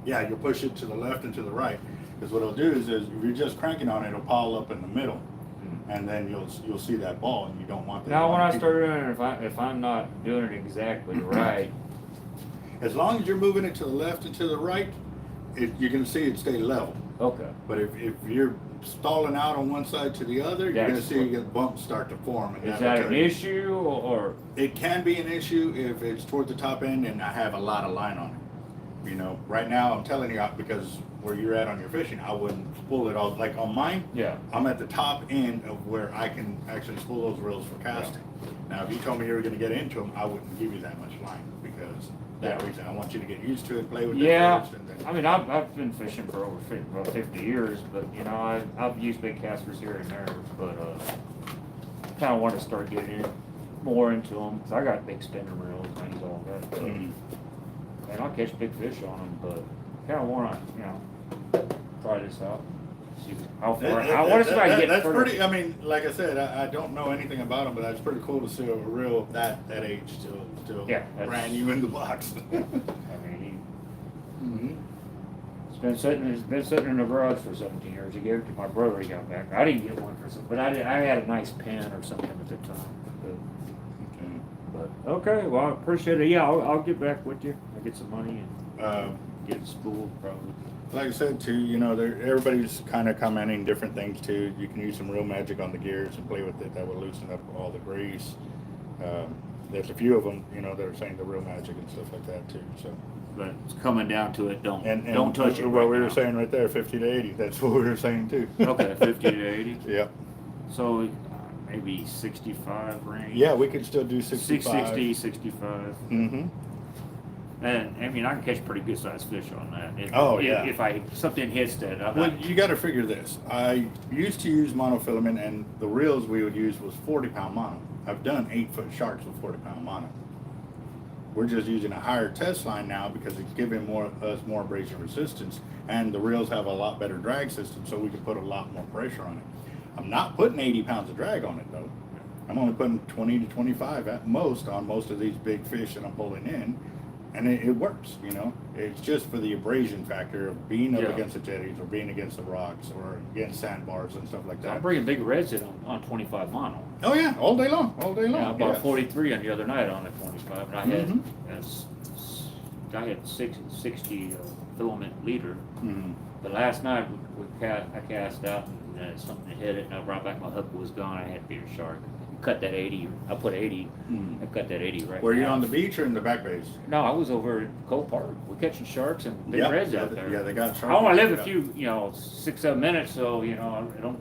Yeah, you'll push it to the left and to the right. Because what it'll do is if you're just cranking on it, it'll pile up in the middle. And then you'll see that ball, and you don't want that. now when I start doing it, if I'm not doing it exactly right, As long as you're moving it to the left and to the right, you can see it stay level. Okay. But if you're stalling out on one side to the other, you're gonna see you get bumps start to form. And Is that an issue or? It can be an issue if it's toward the top end and I have a lot of line on it. You know, right now I'm telling you, because where you're at on your fishing, I wouldn't spool it all. Like on mine, Yeah. I'm at the top end of where I can actually spool those reels for casting. Now, if you told me you were gonna get into them, I wouldn't give you that much line because that reason I want you to get used to it, play with it first, and then. I mean, I've been fishing for over 50 years, but you know, I've used big casters here and there, but I kind of want to start getting more into them because I got big spinner reels and things all that. But, and I'll catch big fish on them, but kind of want to, you know, try this out. See how far. I want to see if I can get That's further. pretty. I mean, like I said, I don't know anything about them, but that's pretty cool to see a reel that age still brand new in the box. I mean, Mm-hmm. It's been sitting in the garage for 17 years. He gave it to my brother. He got back. I didn't get one for some, but I had a nice pen or something at the time. But okay, well, I appreciate it. Yeah, I'll get back with you. I get some money and get it spooled probably. Like I said too, you know, everybody's kind of commenting different things too. You can use some real magic on the gears and play with it. That will loosen up all the grease. There's a few of them, you know, that are saying the real magic and stuff like that too. So. But it's coming down to it. Don't touch it. What right we were now. saying right there, 50 to 80. That's what we were saying too. Okay, 50 to 80. Yep. So maybe 65 range. Yeah, we could still do 65. 60, 65. Mm-hmm. And I mean, I can catch pretty good sized fish on that. If something hits that. Well, you got to figure this. I used to use monofilament, and the reels we would use was 40-pound mono. I've done 8-foot sharks with 40-pound mono. We're just using a higher test line now because it's giving us more abrasion resistance, and the reels have a lot better drag system, so we can put a lot more pressure on it. I'm not putting 80 pounds of drag on it though. I'm only putting 20 to 25 at most on most of these big fish that I'm pulling in, and it works. You know, it's just for the abrasion factor of being up against the jetties or being against the rocks or against sandbars and stuff like that. I'm bringing big reds in on 25 mono. Oh yeah, all day long, all day long. Yeah, I bought 43 on the other night on the 25, and I had 60 filament leader. Mm-hmm. But last night I cast out and something hit it, and I brought back my hook was gone. I had to be a shark. Cut that 80. I put 80. I cut that 80 right. Were you now. on the beach or in the back bays? No, I was over at Cole Park. We're catching sharks and big reds out there. Yeah, they got sharks. I want to live a few, 6-7 minutes, so I don't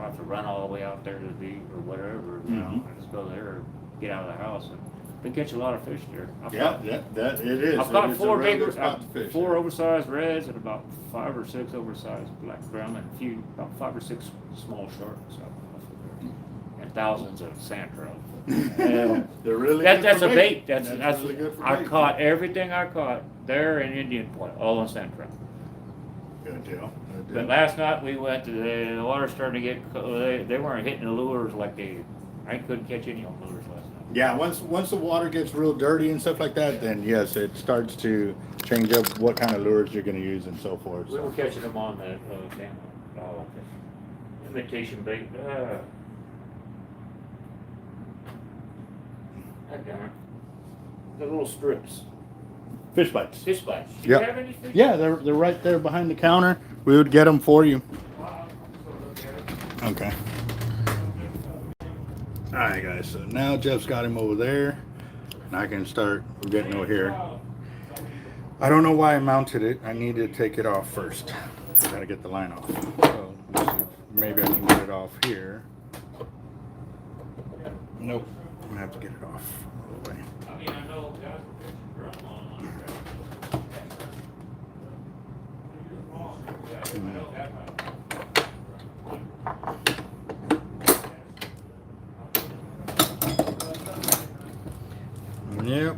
have to run all the way out there to the beach or whatever. You know, I just go there, get out of the house, and they catch a lot of fish there. That it is. I've got It is a four real big, good spot to fish. four oversized reds and about 5 or 6 oversized black drum and about 5 or 6 small sharks out there, and thousands of sand trout. They're really That's good a for bait. That's That's really good for I bait. caught everything I caught there in Indian Point, all on sand trout. Good deal. Good But deal. last night we went to the water starting to get. They weren't hitting the lures like I couldn't catch any on lures last night. Yeah, once the water gets real dirty and stuff like that, then yes, it starts to change up what kind of lures you're going to use and so forth. We were catching them on the imitation bait. The little strips. Fish bites. Fish bites. Do Yep. you have any fish? Yeah, they're right there behind the counter. We would get them for you. Okay. All right, guys. So now Jeff's got him over there, and I can start getting over here. I don't know why I mounted it. I need to take it off first. I gotta get the line off. So let's see if maybe I can get it off here. Nope. I'm gonna have to get it off all the way. I mean, I know guys were fishing drum on Yep.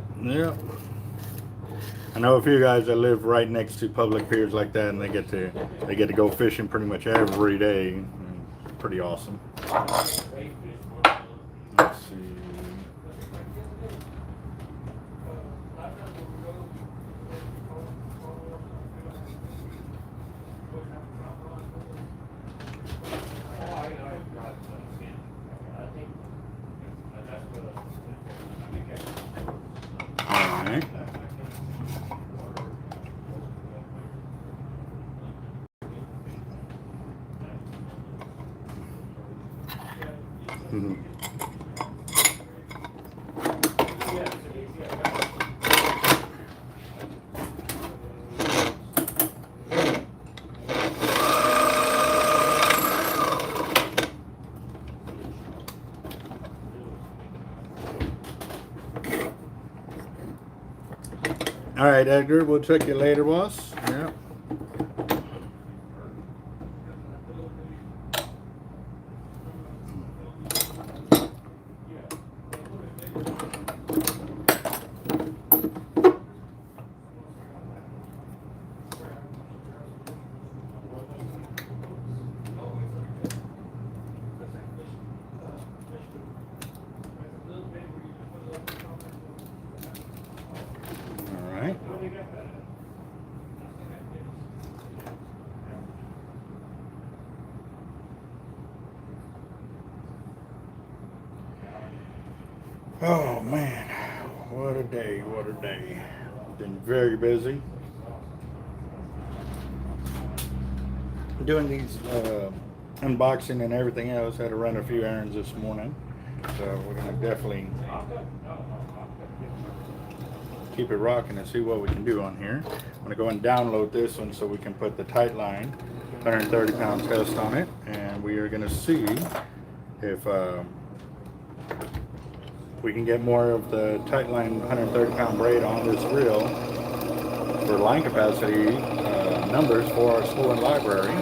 I know a few guys that live right next to public piers like that, and they get to go fishing pretty much every day. It's pretty awesome. Let's see. All right. Mhm. All right, Edgar, we'll check you later, boss. Yeah. All right. Oh man, what a day, what a day. Been very busy. Doing these unboxing and everything else. Had to run a few errands this morning. So we're gonna definitely keep it rocking and see what we can do on here. I'm gonna go and download this one so we can put the tight line 130 pound test on it, and we are gonna see if we can get more of the tight line 130 pound braid on this reel for line capacity numbers for our school and library.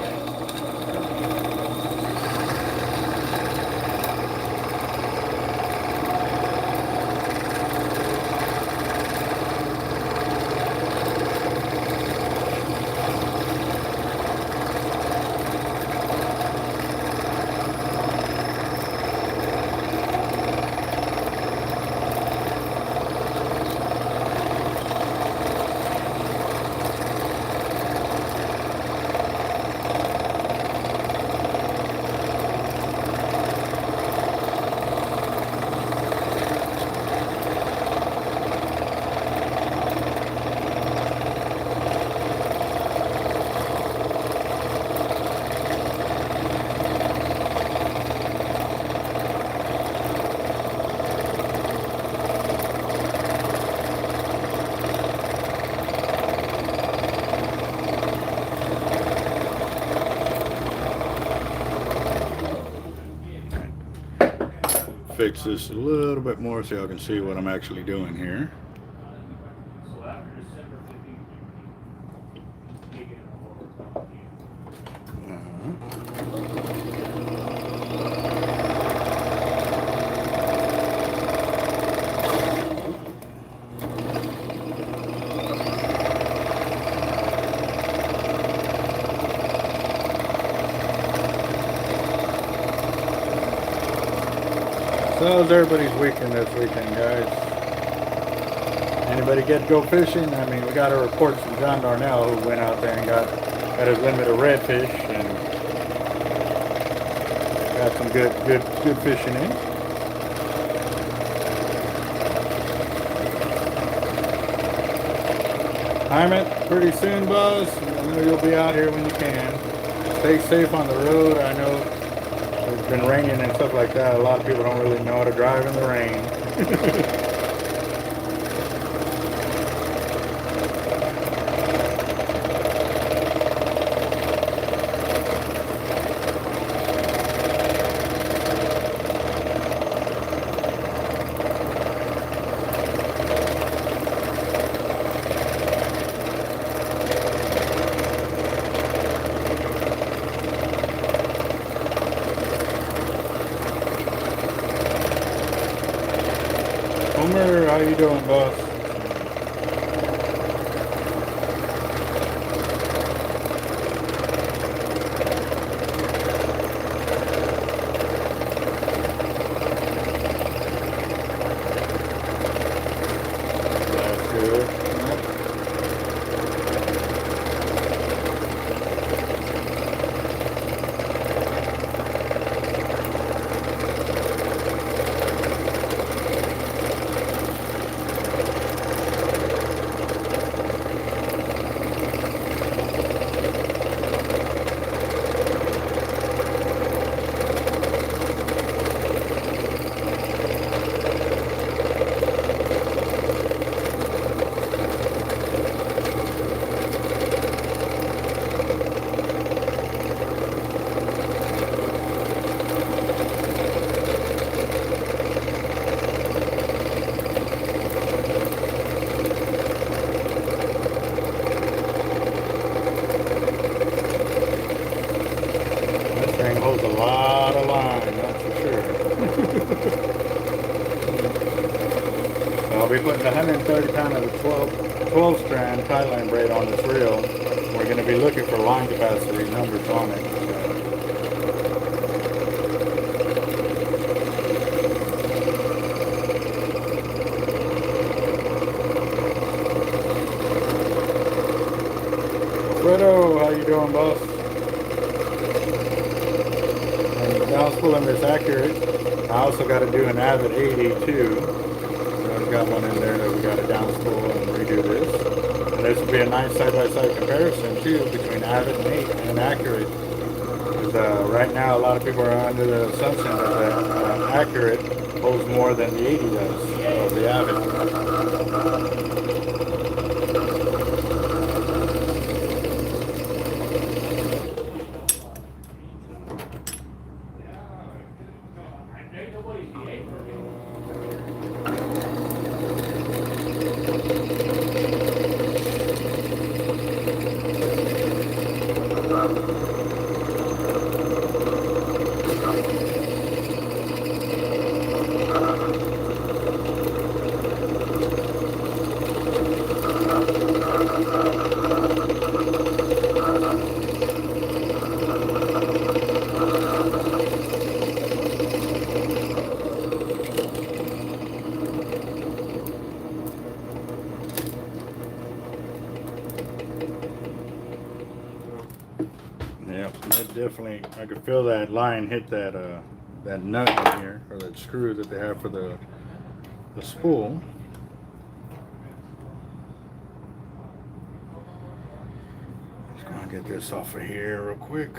Fix this a little bit more so y'all can see what I'm actually doing here. So how's everybody's weekend this weekend, guys? Anybody get to go fishing? I mean, we got a report from John Darnell who went out there and got his limit of redfish and got some good fishing in. Hyman, pretty soon, boss. I know you'll be out here when you can. Stay safe on the road. I know it's been raining and stuff like that. A lot of people don't really know how to drive in the rain. Homer, how you doing, boss? That's good. was a lot of line, that's for sure. So I'll be putting 130 pound of the 12 strand tight line braid on this reel. We're going to be looking for line capacity numbers on it. Fredo, how you doing, boss? And down spooling is accurate. I also got to do an Avid 80 too. So I've got one in there that we got to down spool and redo this. And this will be a nice side-by-side comparison too between Avid and accurate. Because right now a lot of people are under the assumption that accurate holds more than the 80 does, or the Avid. Definitely, I could feel that line hit that that nut in here, or that screw that they have for the spool. Just gonna get this off of here real quick.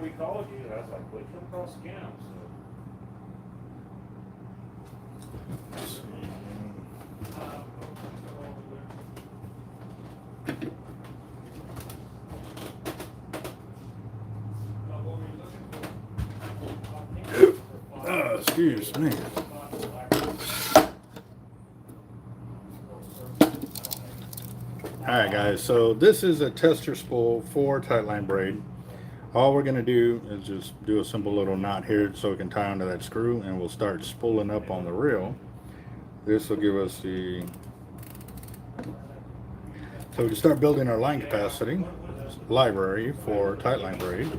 We called you, I was like, we come across the camp, Oh, excuse me. Alright guys, so this is a tester spool for tightline braid. All we're going to do is just do a simple little knot here so it can tie onto that screw, and we'll start spooling up on the reel. This will give us the... So we can start building our line capacity library for tightline braid.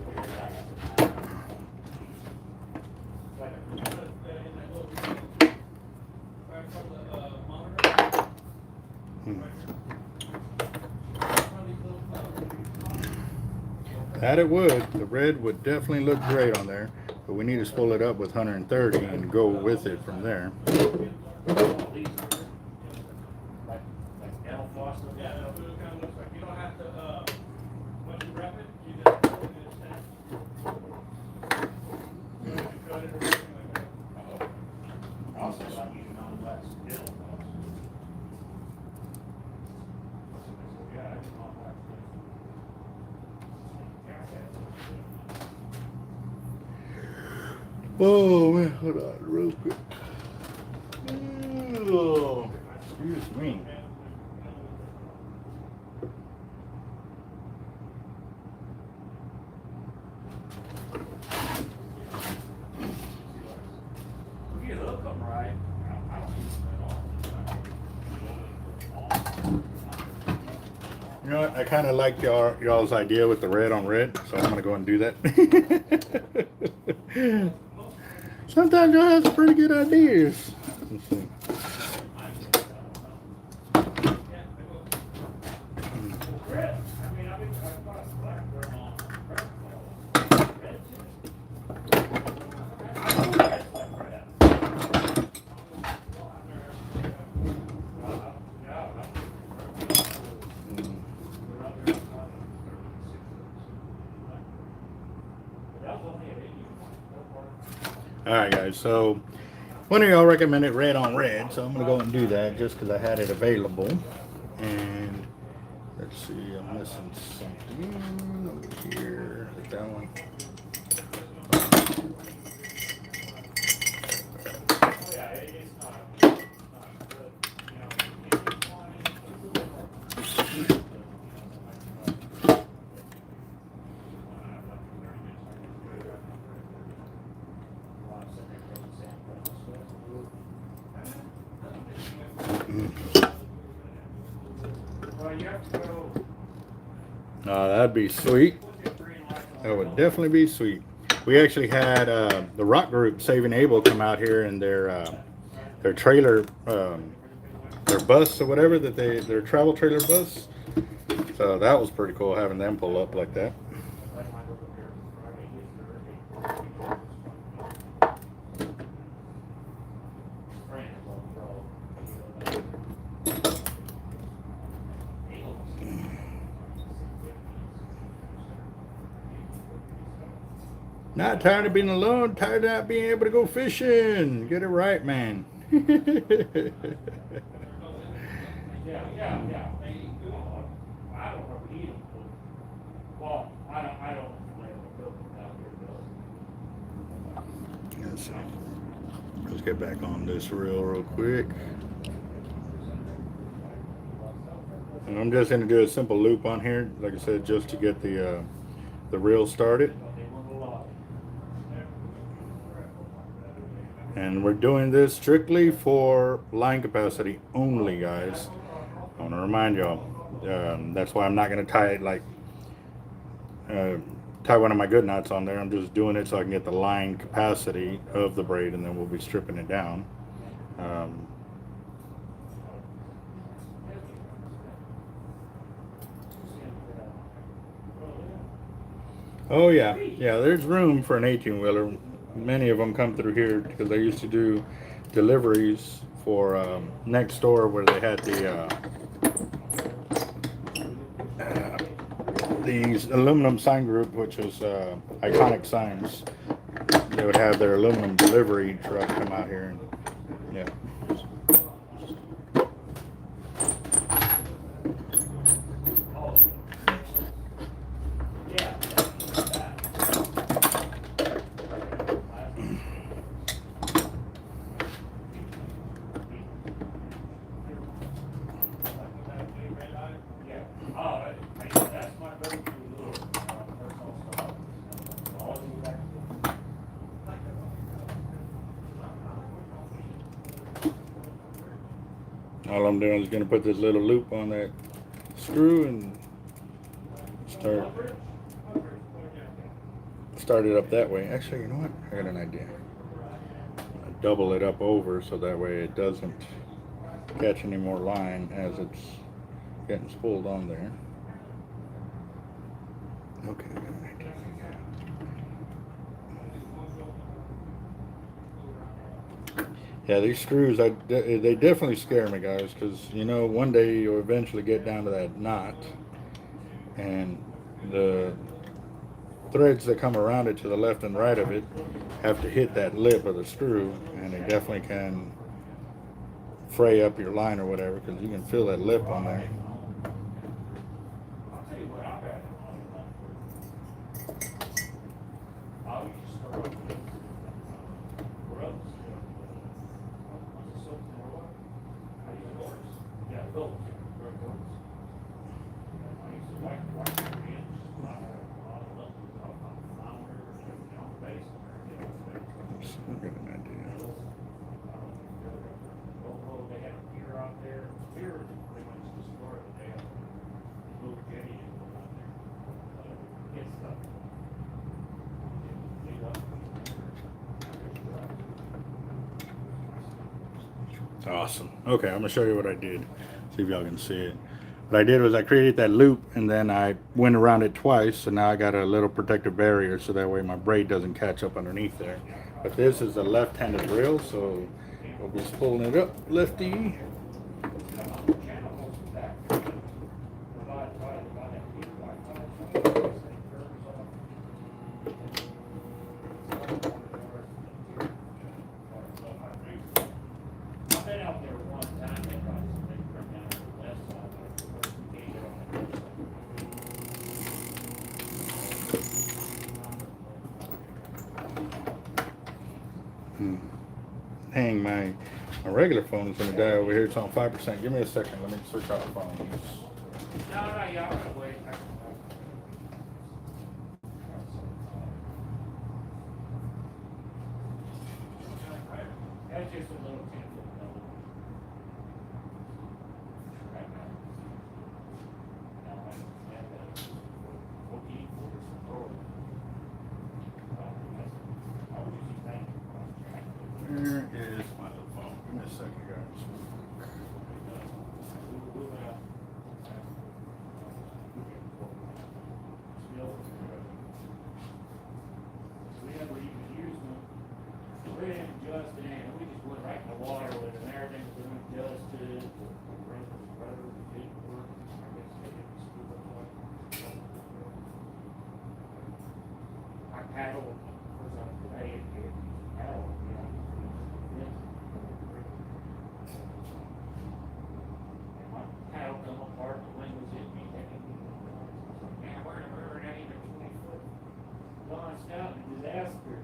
That it would. The red would definitely look great on there, but we need to spool it up with 130 and go with it from there. Oh man, hold on real quick. Oh, excuse me. You look them right. I don't use them You know what? I kind of like y'all's idea with the red on red, so I'm gonna go and do that. Sometimes y'all have some pretty good ideas. Let's see. All right, guys. So one of y'all recommended red on red, so I'm gonna go and do that just because I had it available. And let's see, I'm missing something over here. Is that one? That'd be sweet. That would definitely be sweet. We actually had the rock group Saving Abel come out here in their trailer, their bus or whatever that their travel trailer bus. So that was pretty cool having them pull up like that. Not tired of being alone, tired of not being able to go fishing. Get it right, man. Yeah. I don't know either. Well, I don't. Let's see. Let's get back on this reel real quick. And I'm just going to do a simple loop on here, like I said, just to get the reel started. And we're doing this strictly for line capacity only, guys. I want to remind y'all. That's why I'm not going to tie it like tie one of my good knots on there. I'm just doing it so I can get the line capacity of the braid, and then we'll be stripping it down. Oh yeah, there's room for an 18-wheeler. Many of them come through here because I used to do deliveries for next door where they had these aluminum sign group, which was Iconic Signs. They would have their aluminum delivery truck come out here, and yeah. All I'm doing is going to put this little loop on that screw and start it up that way. Actually, you know what? I got an idea. I double it up over so that way it doesn't catch any more line as it's getting spooled on there. Okay, I got an idea. Yeah, these screws, they definitely scare me, guys, because, you know, one day you'll eventually get down to that knot, and the threads that come around it to the left and right of it have to hit that lip of the screw, and it definitely can fray up your line or whatever, because you can feel that lip on there. Awesome. Okay, I'm gonna show you what I did. See if y'all can see it. What I did was I created that loop and then I went around it twice. So now I got a little protective barrier so that way my braid doesn't catch up underneath there. But this is a left-handed reel, so we'll be spooling it up lefty. Hang my regular phone is gonna die over here. It's on 5%. Give me a second. Let me switch out the phone. No, y'all can wait. That's just a little 10-foot double. Right now. Now, I have that 14 quarters of roll. I would usually think. Where is my little phone? Give me a second, guys. We never even used them. We didn't adjust it, and we just went right in the water with it, and everything was adjusted. I paddle was on today, paddle, you know. And my paddle come apart, the wind was hitting me, man, we're in a river, not even 20 foot. Launched out in disaster.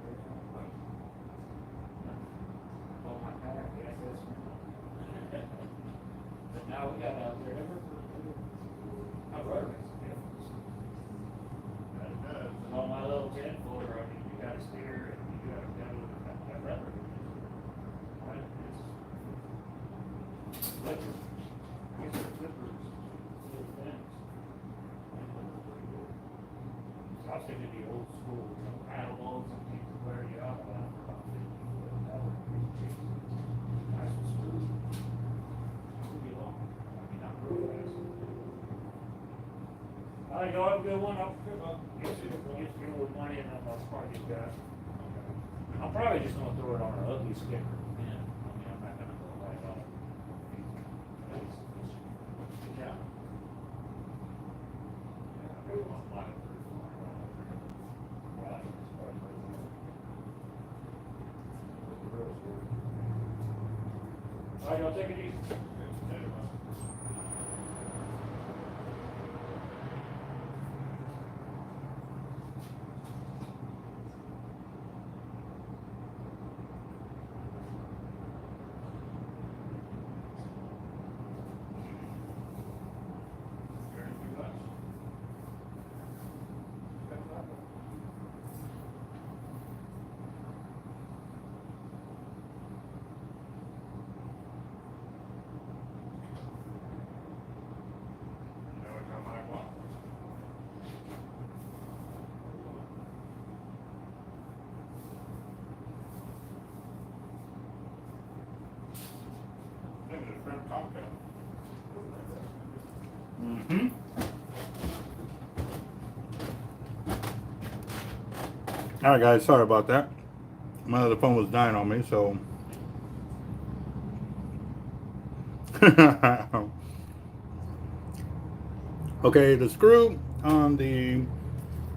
Oh, my paddle, yes, that's but now we got out there, I rode it. On my little 10-footer, I mean, you gotta steer and you gotta go that rubber. It's flippers. These are flippers. Little things. So I was thinking the old school, you know, paddle balls and things to wear you out. Nice and smooth. It'll be long. I mean, not real fast. All right, y'all have a good one. I'll get you with money and I'll probably get that. I'm probably just gonna throw it on an ugly sticker. Yeah. I mean, I'm not gonna go right on it. Yeah. Yeah, I really want to buy it pretty far. Right. All right, y'all take it easy. Mm-hmm. All right, guys. Sorry about that. My other phone was dying on me, so. Okay, the screw on the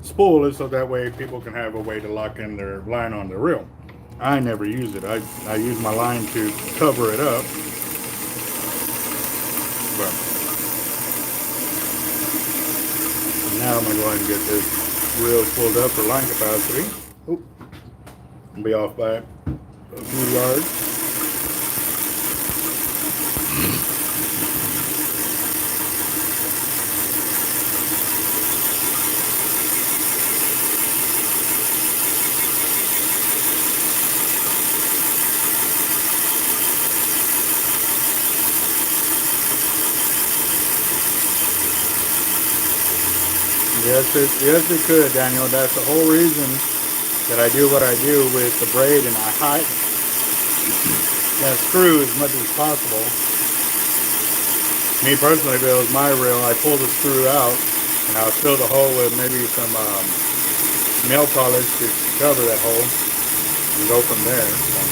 spool is so that way people can have a way to lock in their line on the reel. I never use it. I use my line to cover it up. But now I'm going to go ahead and get this reel pulled up for line capacity. Oop. I'll be off by a few yards. Yes, it could, Daniel. That's the whole reason that I do what I do with the braid, and I hide that screw as much as possible. Me personally, if it was my reel, I pull the screw out and I'll fill the hole with maybe some nail polish to cover that hole and go from there. So.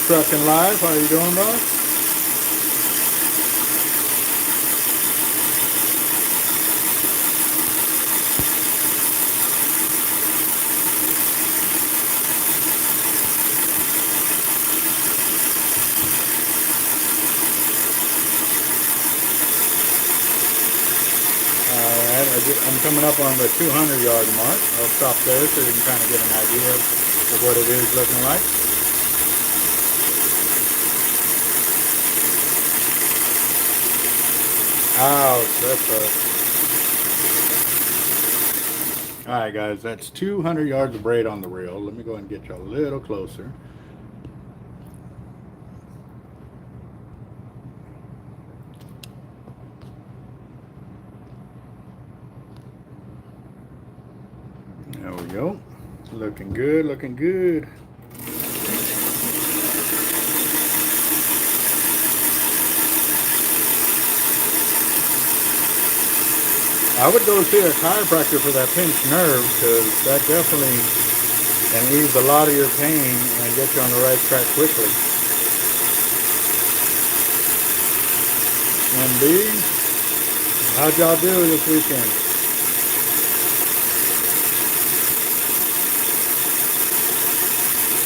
Trucking Live, how you doing, boss? Alright, I'm coming up on the 200 yard mark. I'll stop there so you can kind of get an idea of what it is looking like. Ouch, that's a... Alright guys, that's 200 yards of braid on the reel. Let me go and get you a little closer. There we go. Looking good, looking good. I would go see a chiropractor for that pinched nerve, because that definitely can ease a lot of your pain and get you on the right track quickly. MB, how'd y'all do this weekend?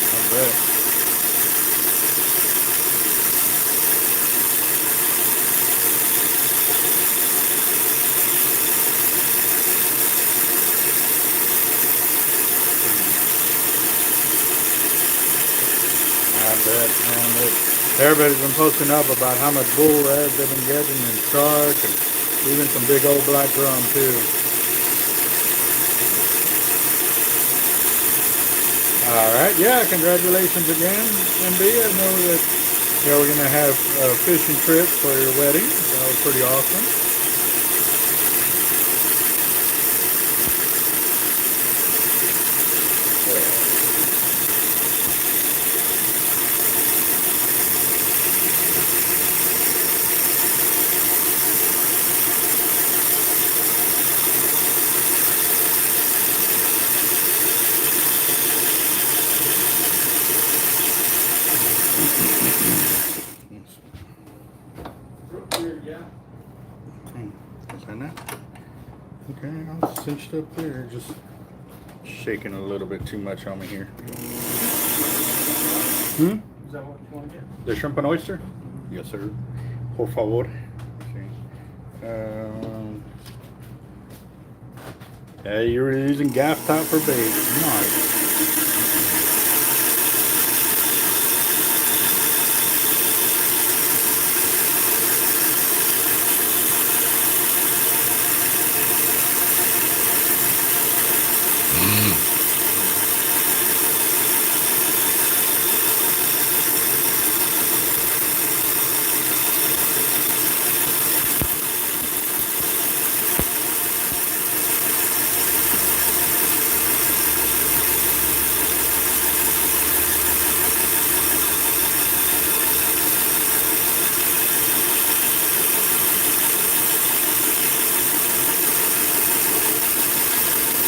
I bet. Man, everybody's been posting up about how much bull rags they've been getting and shark and even some big old black drum too. Alright, yeah, congratulations again, MB. I know that we're going to have a fishing trip for your wedding. That was pretty awesome. Okay, I'm cinched up there, just shaking a little bit too much on me here. Is that what you want to get? The shrimp and oyster? Yes, sir. Por favor. Yeah, you were using gaff top for bait. Nice.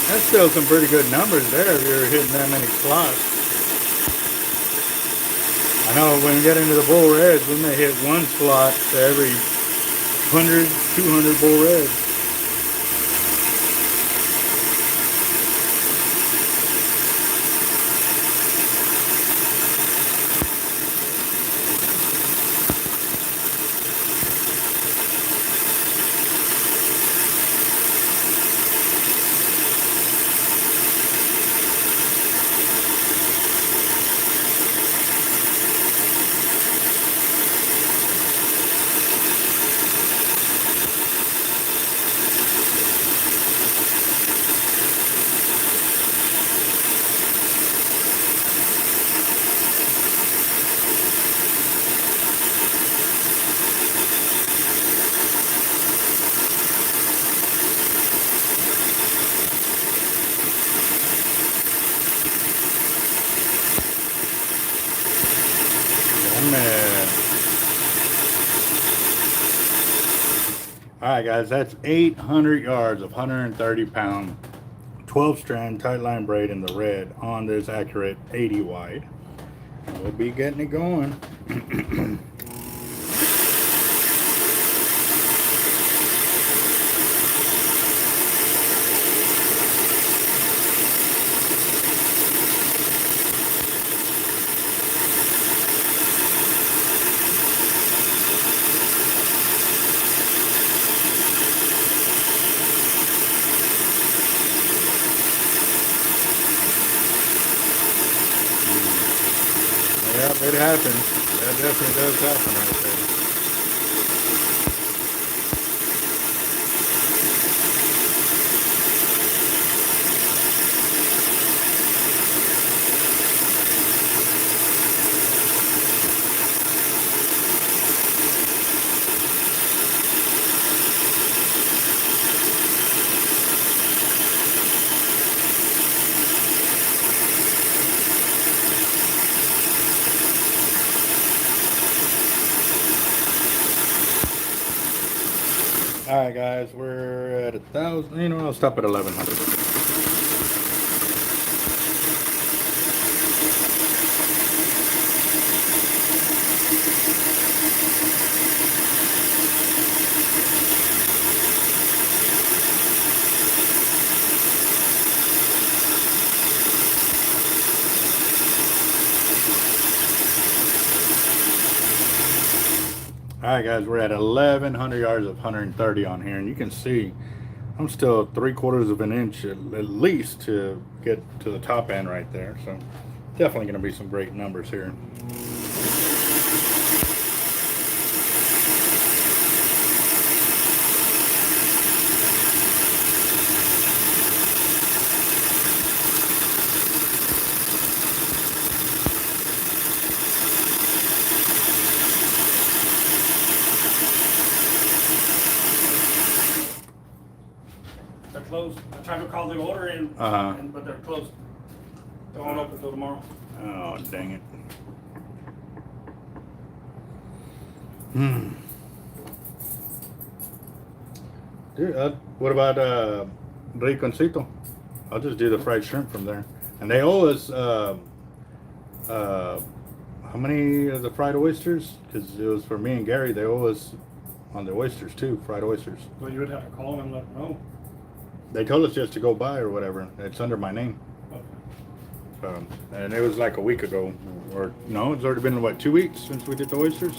That's still some pretty good numbers there if you're hitting that many slots. I know when we get into the bull reds, we may hit one slot to every 100, 200 bull reds. All right, guys, that's 800 yards of 130-pound 12-strand tight line braid in the red on this Accurate 80 wide. And we'll be getting it going. Yep, it happens. That definitely does happen right there. All right, guys, we're at 1,000. You know, I'll stop at 1,100. All right, guys, we're at 1,100 yards of 130 on here, and you can see I'm still 3/4 of an inch at least to get to the top end right there. So definitely going to be some great numbers here. They're closed. I tried to call the order in, but they're closed. They won't open until tomorrow. Oh, dang it. Dude, what about Riconcito? I'll just do the fried shrimp from there. And they owe us, how many of the fried oysters? Because it was for me and Gary. They owe us on the oysters too, fried oysters. Well, you would have to call them and let them know. They told us just to go by or whatever. It's under my name. Okay. And it was like a week ago. Or, no, it's already been, what, 2 weeks since we did the oysters?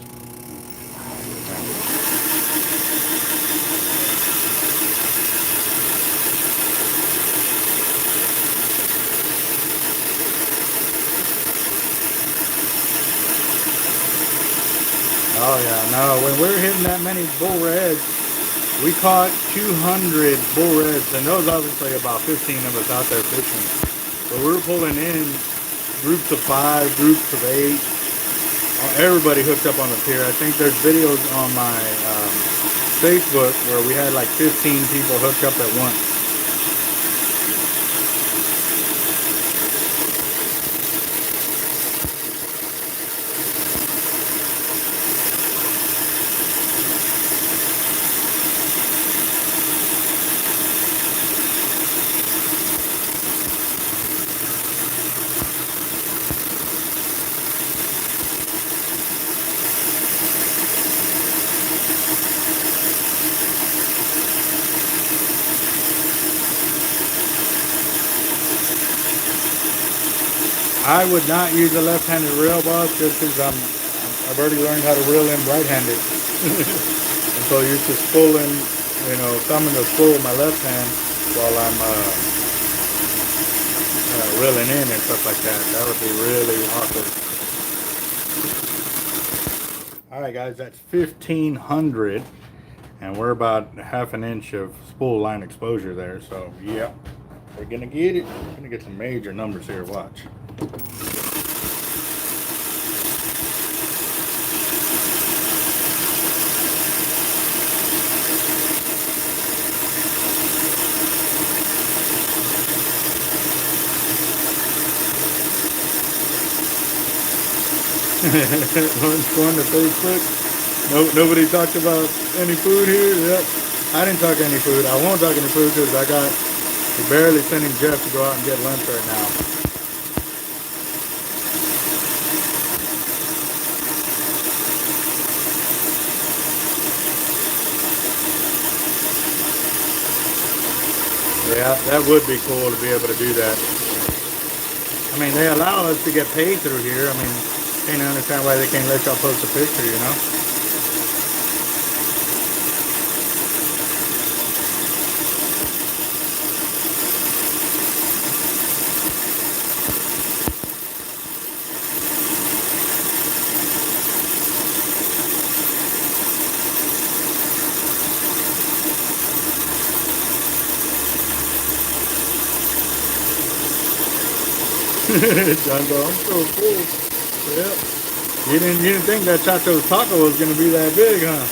Oh yeah, no, when we're hitting that many bull reds, we caught 200 bull reds, and there was obviously about 15 of us out there fishing. But we were pulling in groups of 5, groups of 8. Everybody hooked up on the pier. I think there's videos on my Facebook where we had like 15 people hooked up at once. I would not use a left-handed reel, boss, just because I've already learned how to reel in right-handed. And so you're just pulling, you know, thumbing the spool with my left hand while I'm reeling in and stuff like that. That would be really awkward. All right, guys, that's 1,500, and we're about half an inch of spool line exposure there. So, yep, we're gonna get it. We're gonna get some major numbers here. Watch. One's going to Facebook. No, nobody talked about any food here. Yep. I didn't talk any food. I won't talk any food because we're barely sending Jeff to go out and get lunch right now. Yeah, that would be cool to be able to do that. I mean, they allow us to get paid through here. I mean, can't understand why they can't let y'all post a picture, you know? Jumbo, I'm so full. Yep. You didn't think that Chacho's taco was gonna be that big, huh?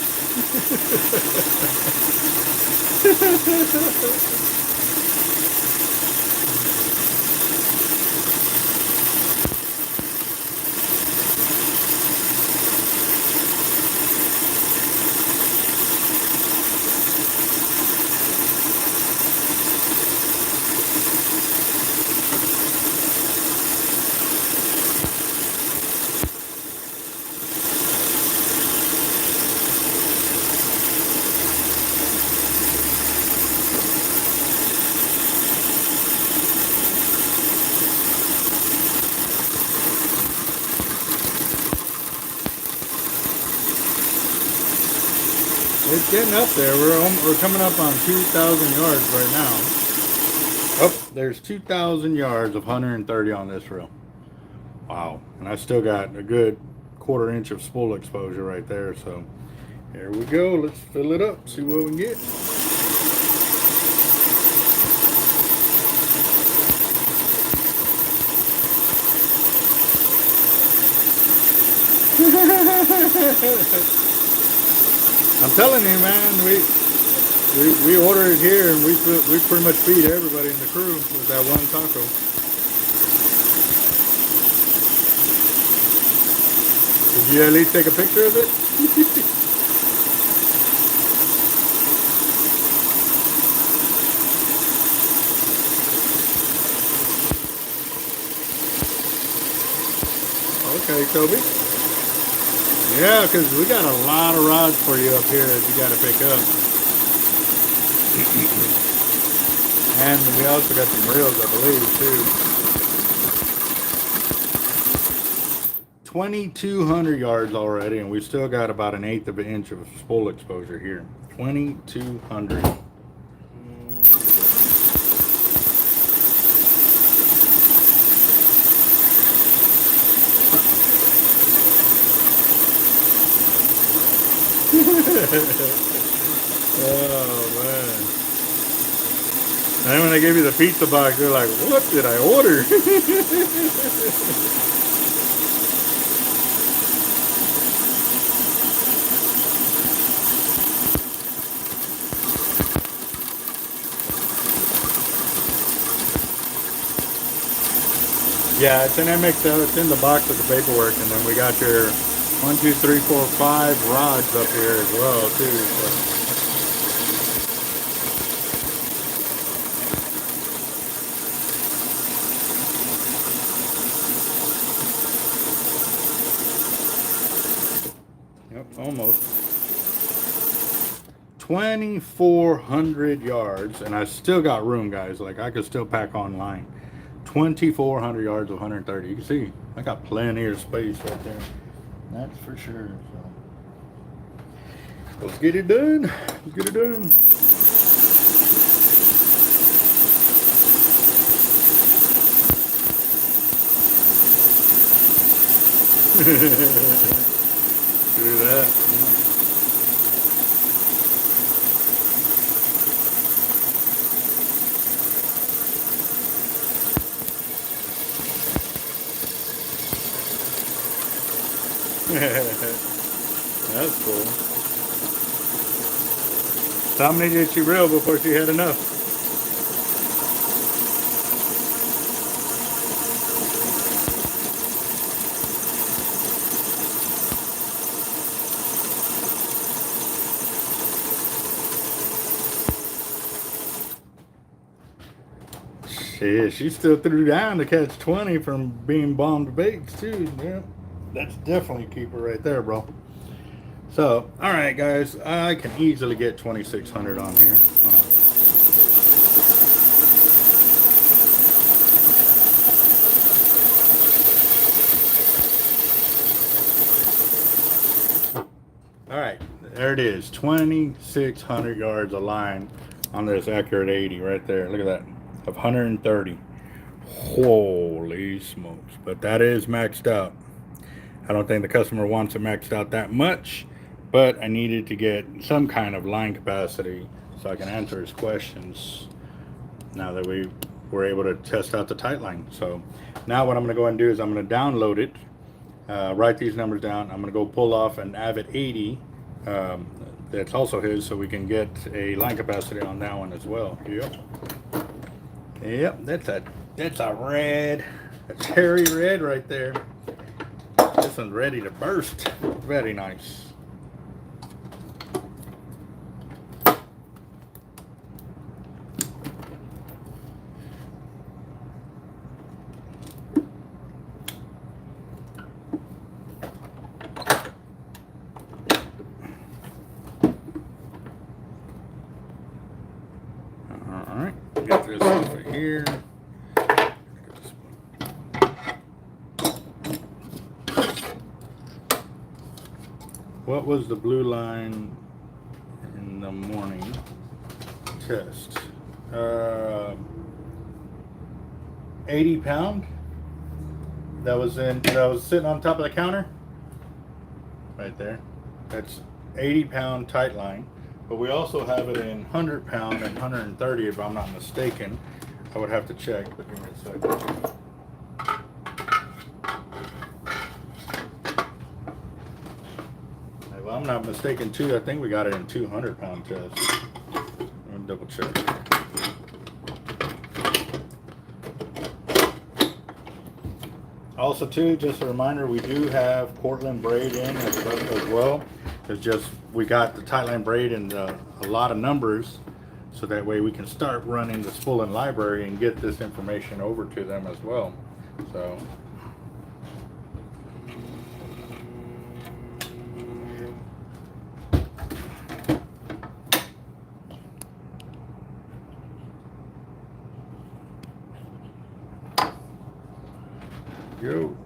It's getting up there. We're coming up on 2,000 yards right now. Oh, there's 2,000 yards of 130 on this reel. Wow. And I still got a good 1/4 inch of spool exposure right there. So here we go. Let's fill it up. See what we can get. I'm telling you, man, we order it here, and we pretty much feed everybody in the crew with that one taco. Did you at least take a picture of it? Okay, Toby. Yeah, because we got a lot of rods for you up here that you got to pick up. And we also got some reels, I believe, too. 2,200 yards already, and we still got about 1/8 of an inch of spool exposure here. 2,200. Oh man. And then when they give you the pizza box, you're like, what did I order? Yeah, it's an MXL, it's in the box with the paperwork, and then we got your 1, 2, 3, 4, 5 rods up here as well too. So. Yep, almost. 2,400 yards, and I still got room, guys. Like I could still pack online. 2,400 yards of 130. You can see I got plenty of space right there. That's for sure. So let's get it done. Let's get it done. Do that. That's cool. So how many did she reel before she had enough? Yeah, she still threw down to catch 20 from being bombed baits too. Yeah, that's definitely a keeper right there, bro. So, all right, guys, I can easily get 2,600 on here. All right, there it is, 2,600 yards of line on this Accurate 80 right there. Look at that, of 130. Holy smokes! But that is maxed out. I don't think the customer wants it maxed out that much, but I needed to get some kind of line capacity so I can answer his questions now that we were able to test out the tight line. So now what I'm going to go ahead and do is I'm going to download it, write these numbers down. I'm going to go pull off an Avid 80 that's also his, so we can get a line capacity on that one as well. Yep, that's a red, a cherry red right there. This one's ready to burst. Very nice. All right, get this over here. What was the blue line in the morning test? 80 pound. That was sitting on top of the counter. Right there. That's 80 pound tight line. But we also have it in 100 pound and 130 if I'm not mistaken. I would have to check, but give me a second. If I'm not mistaken too, I think we got it in 200 pound test. Let me double check. Also too, just a reminder, we do have Portland braid in as well. It's just, we got the tightline braid in a lot of numbers, so that way we can start running the Respooling library and get this information over to them as well. So. Yo.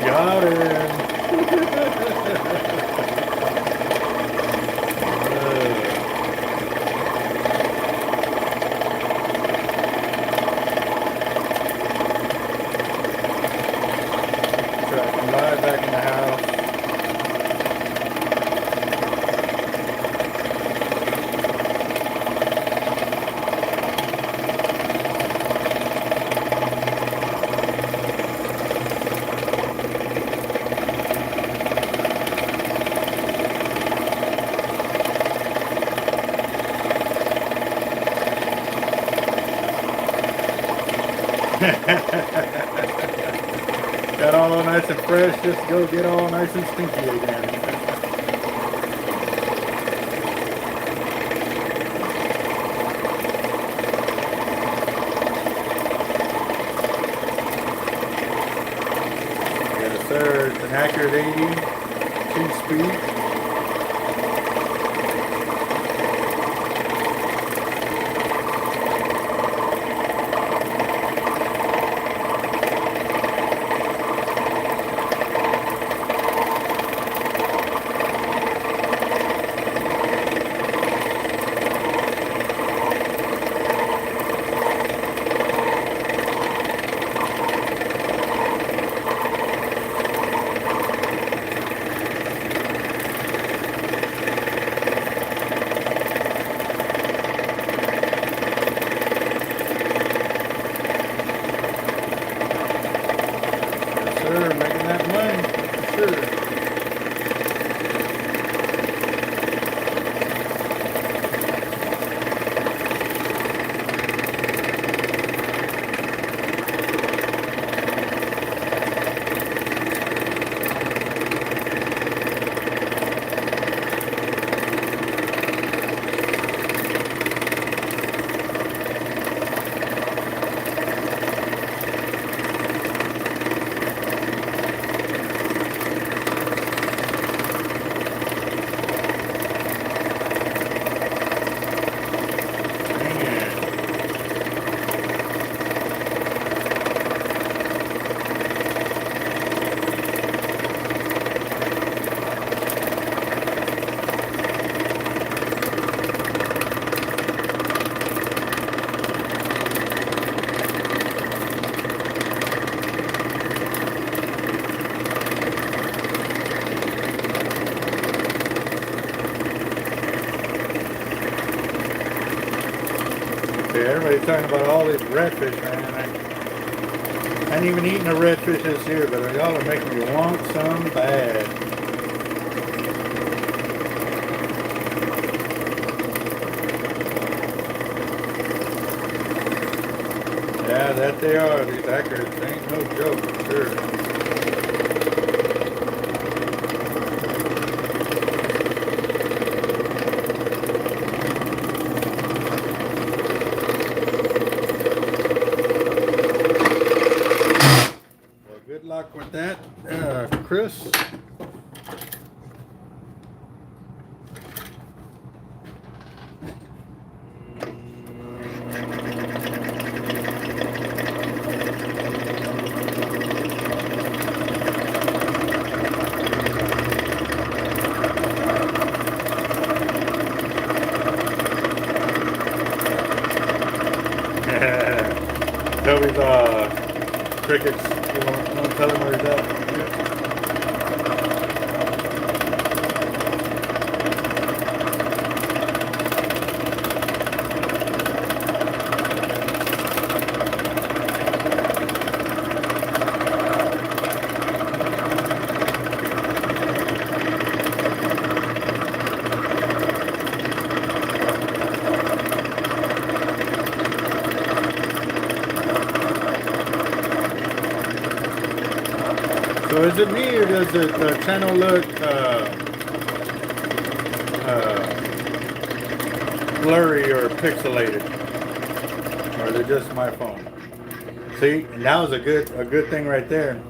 Got him. Tracking live back in the house. Got all nice and fresh, just go get all nice and stinky again. Yes sir, it's an Accurate 80, 2-speed. Yeah, everybody's talking about all these redfish, man. I ain't even eating a redfish this year, but y'all are making me want some bad. Yeah, that they are. These accurates ain't no joke, for sure. Well, good luck with that, Chris. Toby's crickets. You want to tell him where he's at? So is it me or does the channel look blurry or pixelated? Or is it just my phone? See, now is a good thing right there.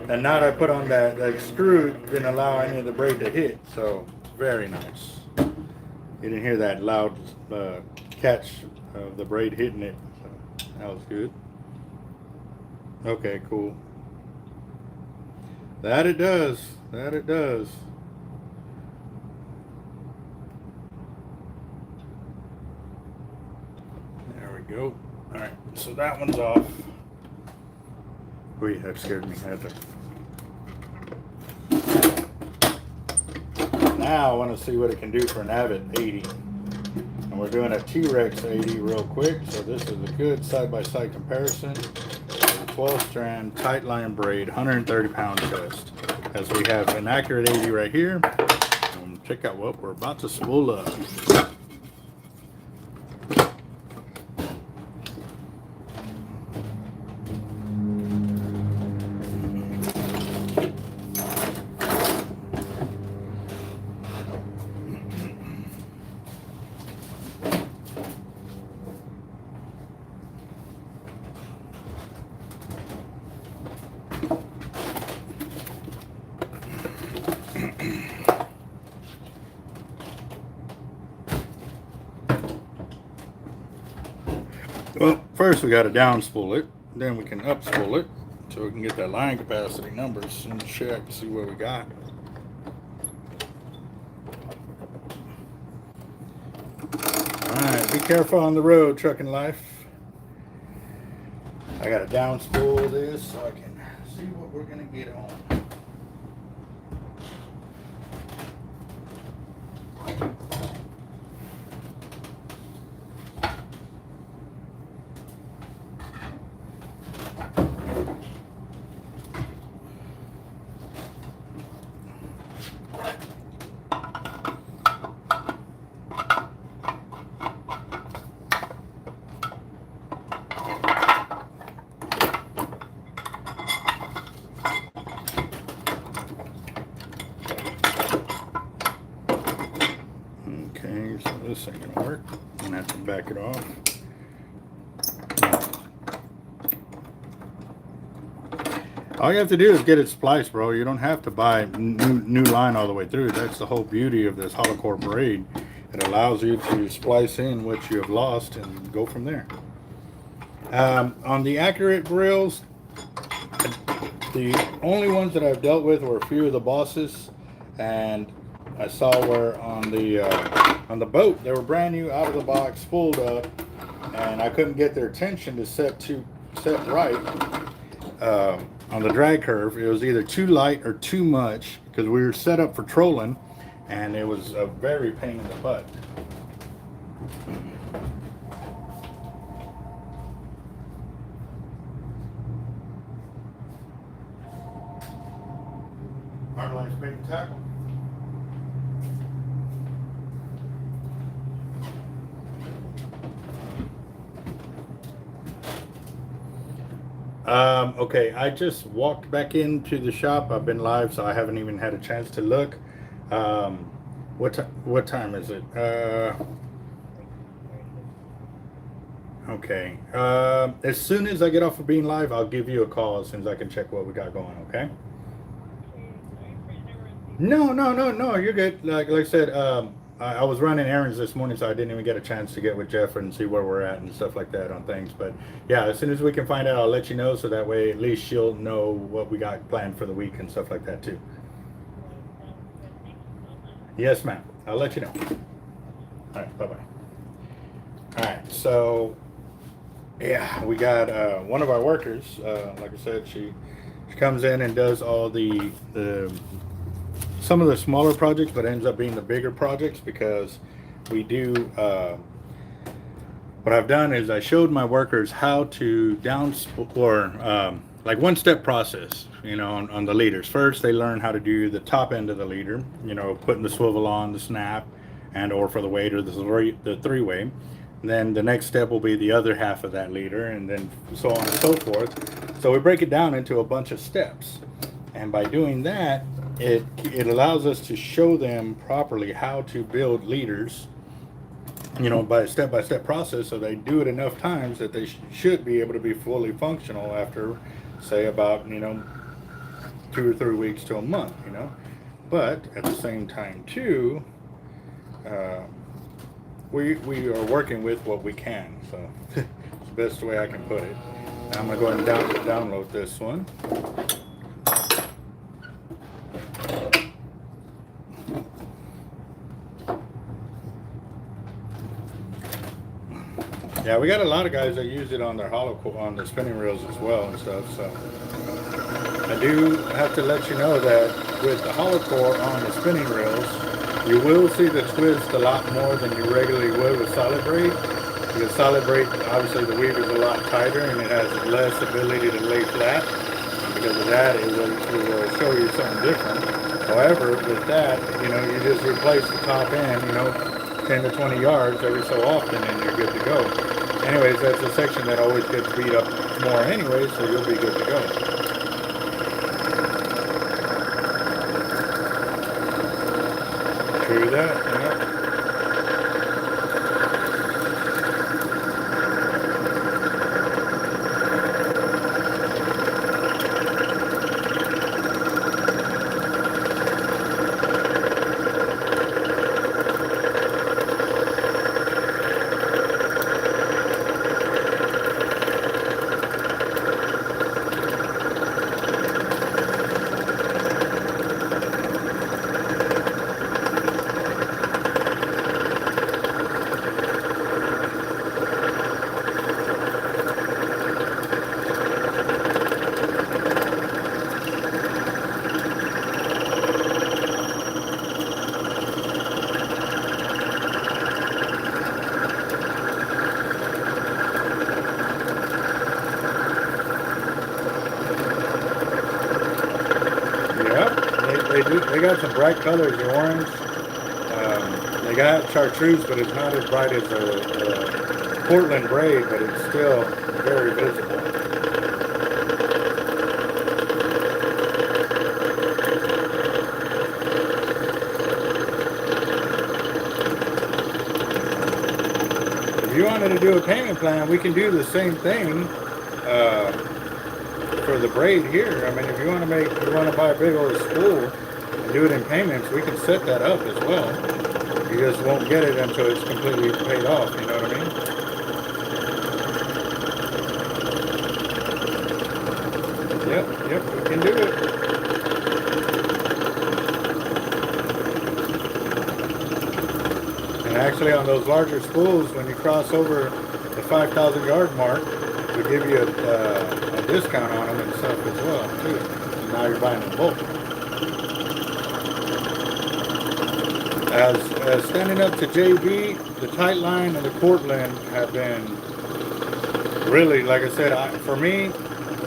And now that I put on that screw didn't allow any of the braid to hit. So very nice. You didn't hear that loud catch of the braid hitting it. So that was good. Okay, cool. That it does. That it does. There we go. All right, so that one's off. Wait, that scared me. Now I want to see what it can do for an Avid 80. And we're doing a T-Rex 80 real quick. So this is a good side-by-side comparison. 12 strand tight line braid, 130 pound chest, as we have an accurate 80 right here. Check out what we're about to spool up. Well, first we got to down spool it, then we can up spool it, so we can get that line capacity numbers and check to see what we got. Alright, be careful on the road, trucking life. I got to down spool this so I can see what we're going to get on. This ain't gonna work. I'm gonna have to back it off. All you have to do is get it spliced, bro. You don't have to buy new line all the way through. That's the whole beauty of this hollow core braid. It allows you to splice in what you have lost and go from there. On the accurate drills, the only ones that I've dealt with were a few of the bosses, and I saw where on the boat they were brand new out of the box, spooled up, and I couldn't get their tension to set right on the drag curve. It was either too light or too much because we were set up for trolling, and it was a very pain in the butt. nice big tackle. Okay, I just walked back into the shop. I've been live, so I haven't even had a chance to look. What time is it? Okay. As soon as I get off of being live, I'll give you a call as soon as I can check what we got going, okay? No, you're good. Like I said, I was running errands this morning, so I didn't even get a chance to get with Jeff and see where we're at and stuff like that on things. But yeah, as soon as we can find out, I'll let you know, so that way at least she'll know what we got planned for the week and stuff like that too. Yes, ma'am. I'll let you know. All right, bye-bye. All right, so yeah, we got one of our workers. Like I said, she comes in and does all the some of the smaller projects, but ends up being the bigger projects because we do. What I've done is I showed my workers how to like one-step process, you know, on the leaders. First, they learn how to do the top end of the leader, you know, putting the swivel on, the snap, and or for the weight or the three-way. Then the next step will be the other half of that leader, and then so on and so forth. So we break it down into a bunch of steps, and by doing that, it allows us to show them properly how to build leaders, you know, by a step-by-step process, so they do it enough times that they should be able to be fully functional after, say, about, you know, 2 or 3 weeks to a month, you know. But at the same time too, we are working with what we can, so it's the best way I can put it. Now I'm gonna go ahead and download this one. Yeah, we got a lot of guys that use it on their on the spinning reels as well and stuff. So I do have to let you know that with the hollow core on the spinning reels, you will see the twist a lot more than you regularly would with solid braid. Because solid braid, obviously the weave is a lot tighter and it has less ability to lay flat. And because of that, it will show you something different. However, with that, you know, you just replace the top end, you know, 10 to 20 yards every so often and you're good to go. Anyways, that's a section that always gets beat up more anyway, so you'll be good to go. True that, yeah. They got some bright colors, the orange. They got chartreuse, but it's not as bright as a Portland braid, but it's still very visible. If you wanted to do a payment plan, we can do the same thing. For the braid here, I mean, if you want to buy a big old spool and do it in payments, we can set that up as well. You just won't get it until it's completely paid off, you know what I mean? Yep, we can do it. And actually on those larger spools, when you cross over the 5,000 yard mark, we give you a discount on them and stuff as well too. And now you're buying in bulk. As standing up to JB, the tight line and the Cortland have been really, like I said, for me,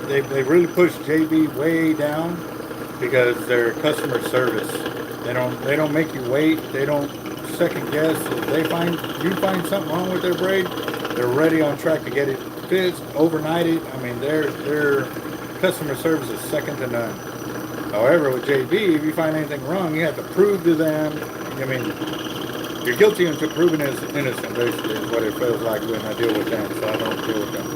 they really pushed JB way down because they're customer service. They don't make you wait. They don't second guess. If you find something wrong with their braid, they're ready on track to get it fixed, overnighted. I mean, their customer service is second to none. However, with JB, if you find anything wrong, you have to prove to them. I mean, you're guilty until proven innocent, basically, is what it feels like when I deal with them, so I don't deal with them.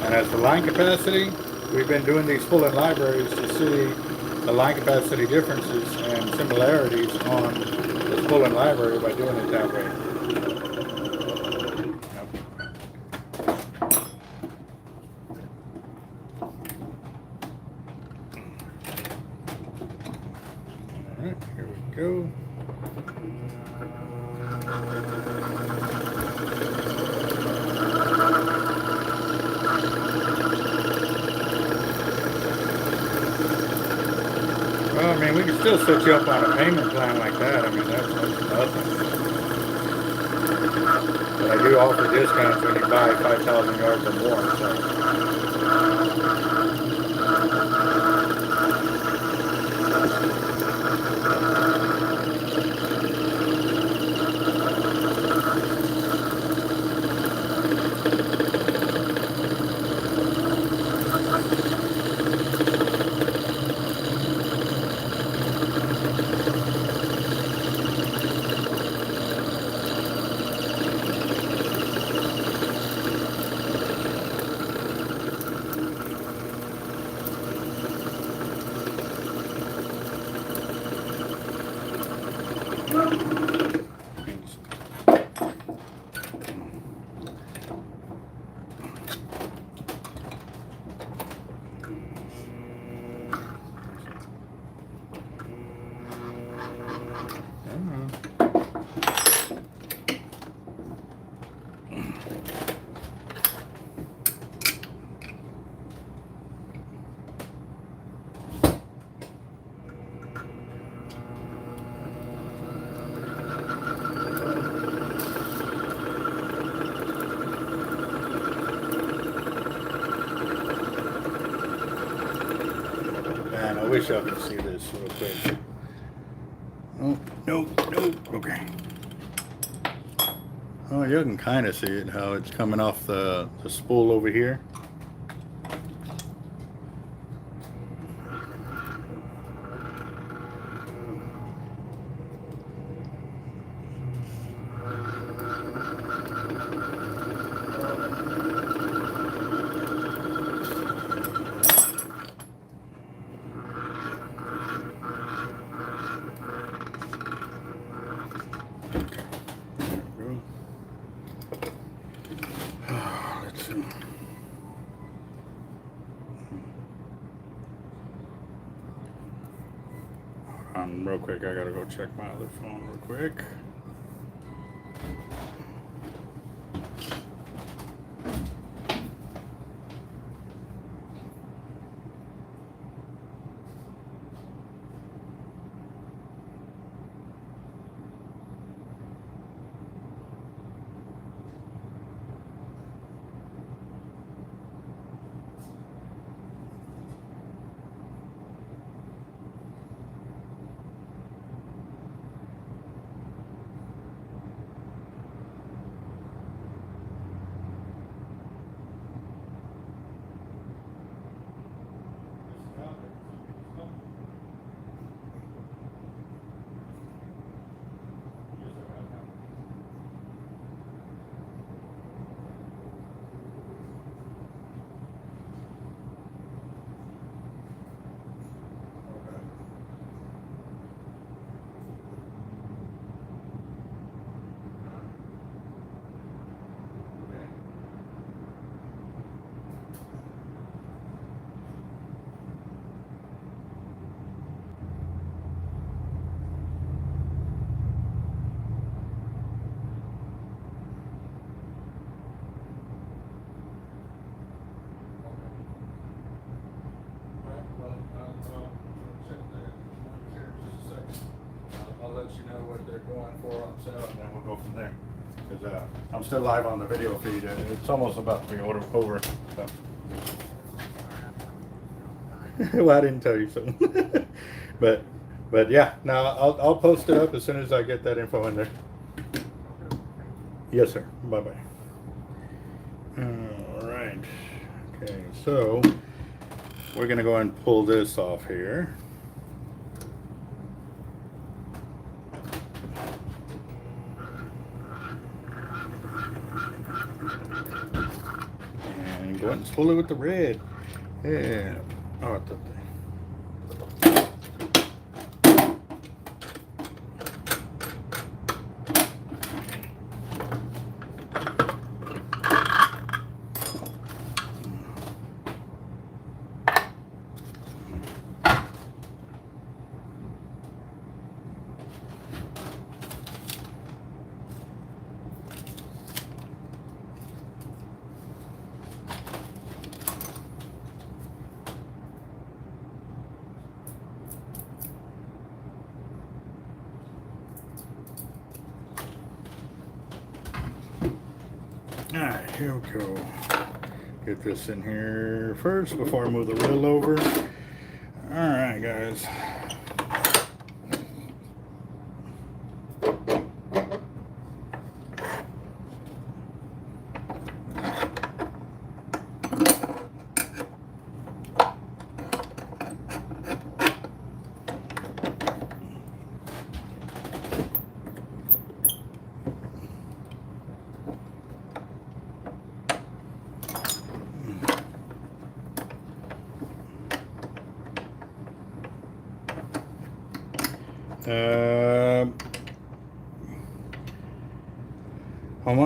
And as for line capacity, we've been doing these full-in libraries to see the line capacity differences and similarities on the full-in library by doing it that way. Alright, here we go. Well, I mean, we can still set you up on a payment plan like that. I mean, that's nothing. But I do offer discounts when you buy 5,000 yards or more, so. Man, I wish I could see this real quick. Oh, nope, okay. Oh, you can kind of see it, how it's coming off the spool over here. Let's see. Real quick, I gotta go check my other phone real quick. I'll let you know what they're going for on sale, and then we'll go from there. Because I'm still live on the video feed, and it's almost about to be over. So. Well, I didn't tell you so. but yeah, now I'll post it up as soon as I get that info in there. Yes, sir. Bye bye. All right. Okay, so we're gonna go and pull this off here. And go ahead and spool it with the red. Yeah. Oh, I thought that. Alright, here we go. Get this in here first before I move the reel over. Alright, guys.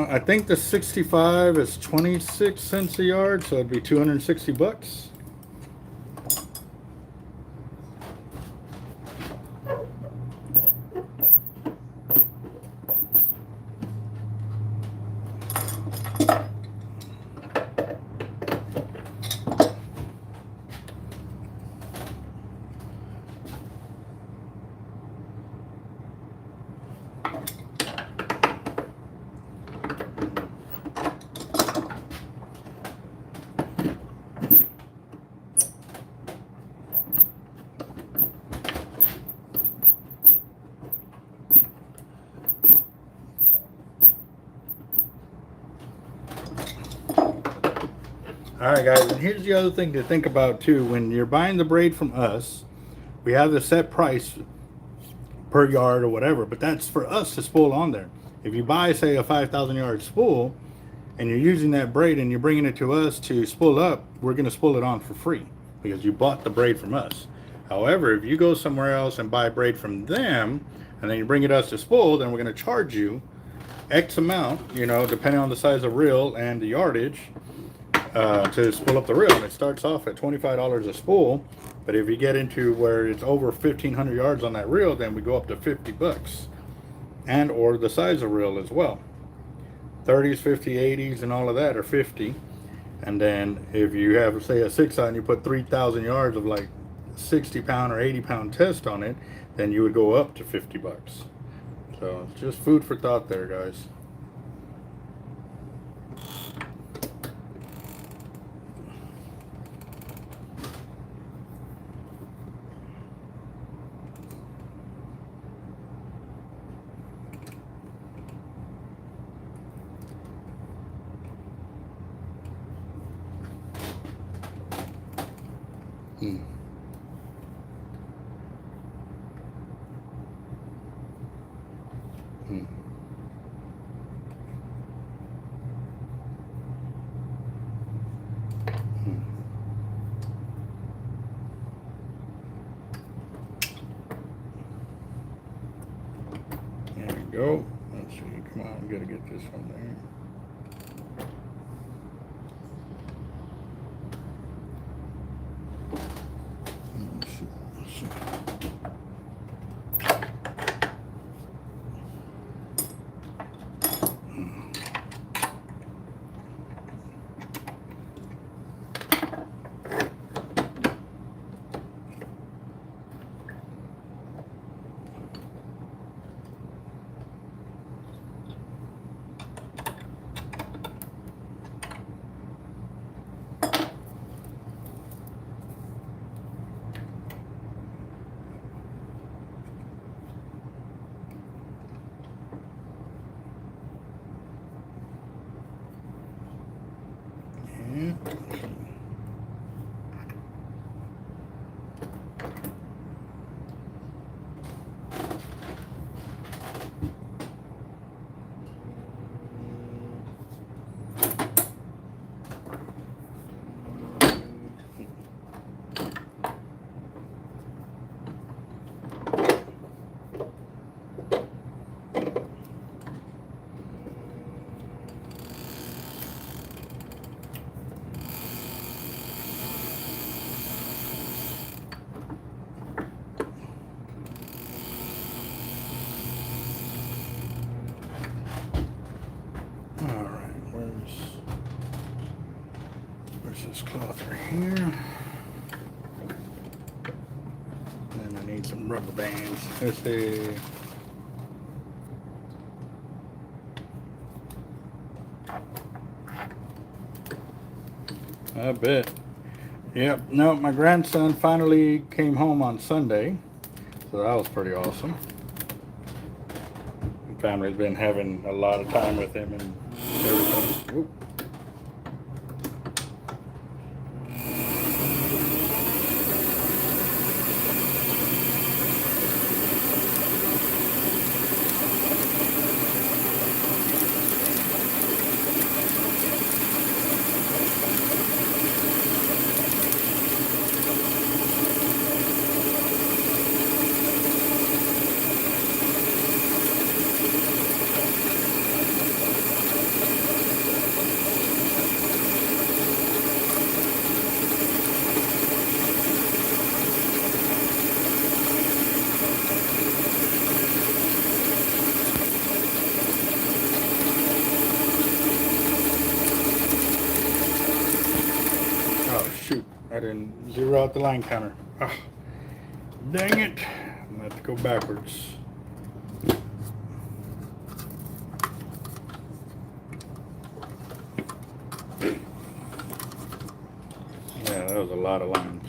I think the 65 is 26 cents a yard, so it'd be 260 bucks. Alright guys, and here's the other thing to think about too. When you're buying the braid from us, we have the set price per yard or whatever, but that's for us to spool on there. If you buy, say, a 5,000 yard spool and you're using that braid and you're bringing it to us to spool up, we're going to spool it on for free because you bought the braid from us. However, if you go somewhere else and buy braid from them and then you bring it us to spool, then we're going to charge you X amount, you know, depending on the size of reel and the yardage, to spool up the reel. And it starts off at $25 a spool, but if you get into where it's over 1,500 yards on that reel, then we go up to 50 bucks, and or the size of reel as well. 30s, 50, 80s, and all of that are 50. And then if you have, say, a 6-aught and you put 3,000 yards of like 60-pound or 80-pound test on it, then you would go up to 50 bucks. So it's just food for thought there, guys. Hmm. Hmm. Hmm. There we go. Let's see. Come on, we gotta get this one there. Let's see. cloth right here. And I need some rubber bands. Let's see. I bet. Yep. No, my grandson finally came home on Sunday, so that was pretty awesome. The family's been having a lot of time with him and everything. Oop. Oh shoot, I didn't zero out the line counter. Oh, dang it. I'm gonna have to go backwards. Yeah, that was a lot of lines.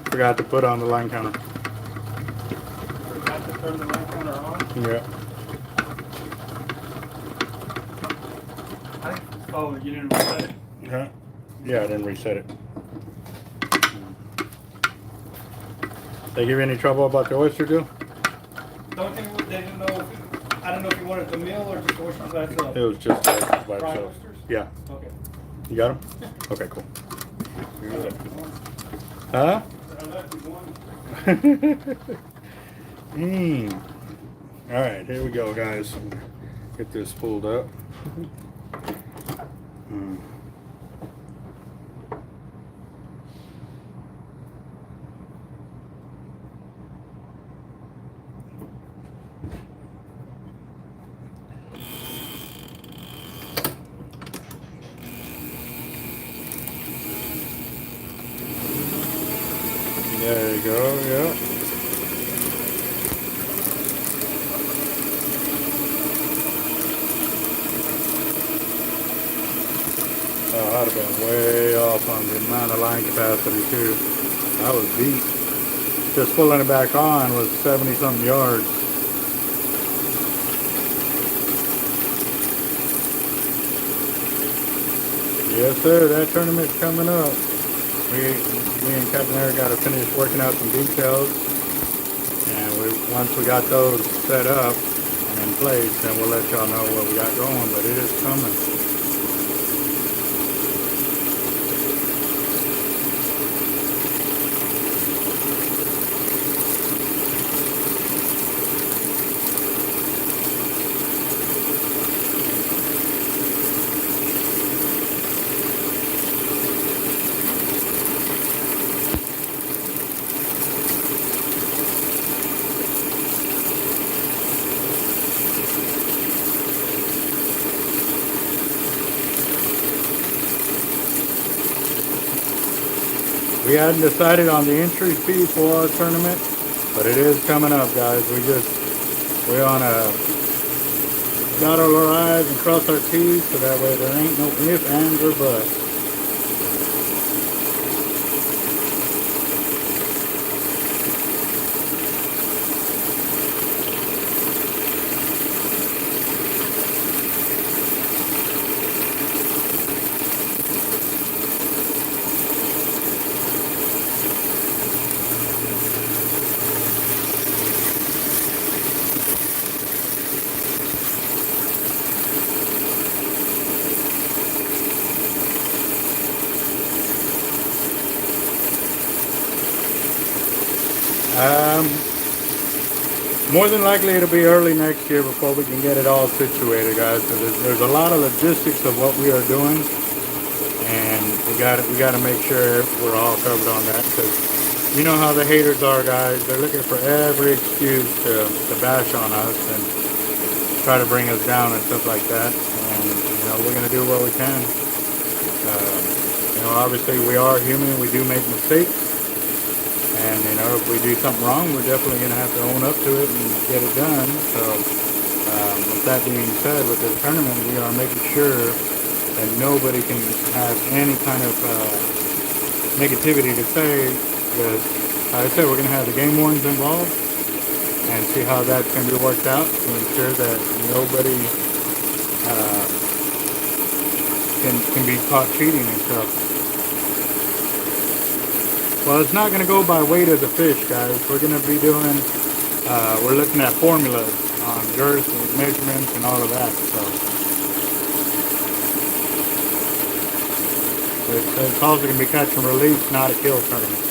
Forgot to put on the line counter. Forgot to turn the line counter on. Yeah. Oh, you didn't reset it? Huh? Yeah, I didn't reset it. They give you any trouble about the oyster deal? Don't think they didn't know. I don't know if you wanted the meal or just oysters by itself. It was just by Fried itself. oysters? Yeah. Okay. You got them? Okay, cool. I left you one. Huh? I left you one. All right, here we go, guys. Get this pulled up. Mm. There you go, yeah. Oh, I'd have been way off on the amount of line capacity too. I was beat. Just pulling it back on was 70 something yards. Yes sir, that tournament's coming up. Me and Captain Eric got to finish working out some details, and once we got those set up and in place, then we'll let y'all know what we got going. But it is coming. We hadn't decided on the entry fee for our tournament, but it is coming up, guys. We on a dot our I's and cross our T's, so that way there ain't no ifs, ands, or buts. More than likely it'll be early next year before we can get it all situated, guys. So there's a lot of logistics of what we are doing, and we got to make sure we're all covered on that, because you know how the haters are, guys. They're looking for every excuse to bash on us and try to bring us down and stuff like that. And you know, we're gonna do what we can. You know, obviously we are human. We do make mistakes. And, you know, if we do something wrong, we're definitely going to have to own up to it and get it done. So, with that being said, with this tournament, we are making sure that nobody can have any kind of negativity to say. Because, like I said, we're going to have the game wardens involved and see how that's going to be worked out to ensure that nobody can be caught cheating and stuff. Well, it's not going to go by weight of the fish, guys. We're going to be doing, we're looking at formulas on girth and measurements and all of that. So it's also going to be catch and release, not a kill tournament.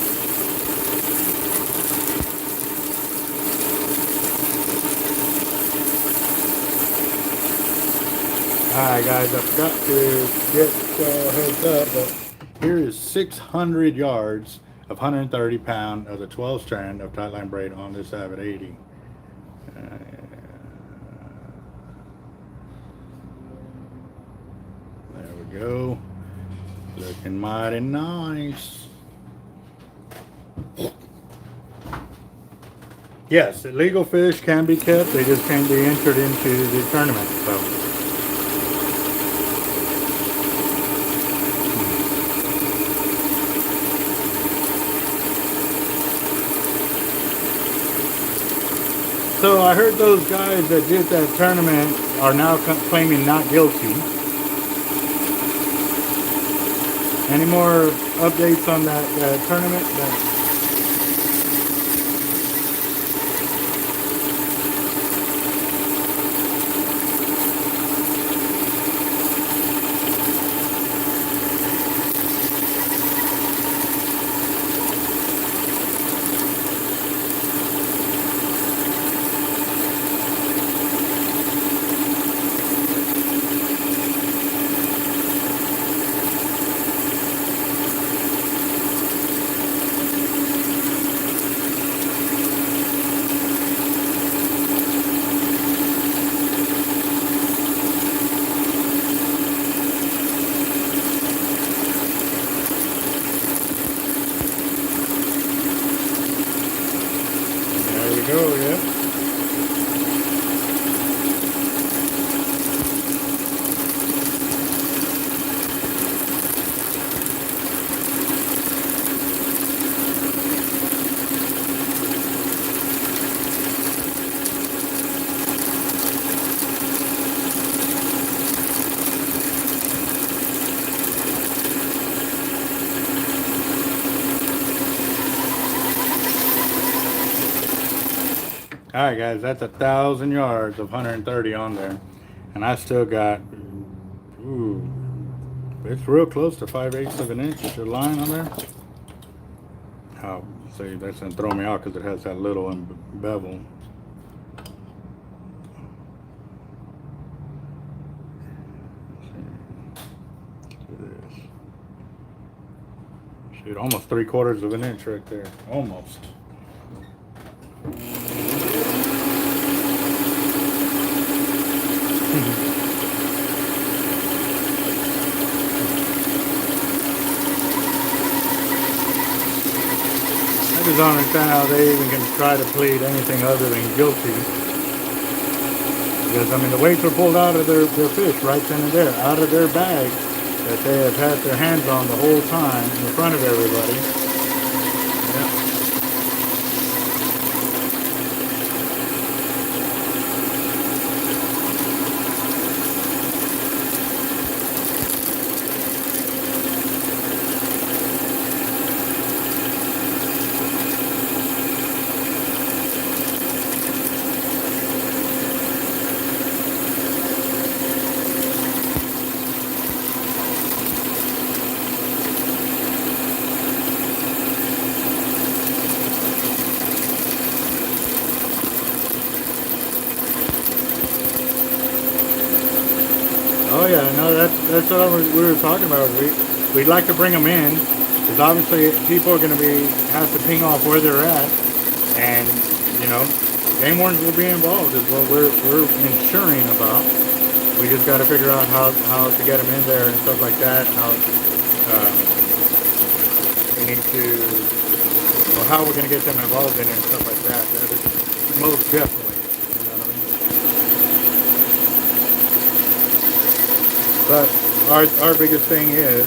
Alright guys, I forgot to get heads up, but here is 600 yards of 130 pound of the 12 strand of tightline braid on this Avid 80. There we go. Looking mighty nice. Yes, illegal fish can be kept. They just can't be entered into the tournament. So I heard those guys that did that tournament are now claiming not guilty. Any more updates on that tournament? Go, yeah. All right, guys, that's 1,000 yards of 130 on there, and I still got, ooh, it's real close to 5/8 of an inch of line on there. Oh, see, that's gonna throw me off because it has that little bevel. Shoot, almost 3/4 of an inch right there, almost. I just don't understand how they even can try to plead anything other than guilty. Because, I mean, the weights were pulled out of their fish right then and there, out of their bag that they have had their hands on the whole time in front of everybody. Yeah. no, that's what we were talking about. We'd like to bring them in because obviously people are going to have to ping off where they're at, and you know, game wardens will be involved is what we're ensuring about. We just got to figure out how to get them in there and stuff like that. How we need to, or how we're going to get them involved in it and stuff like that. That is most definitely, you know what I mean? But our biggest thing is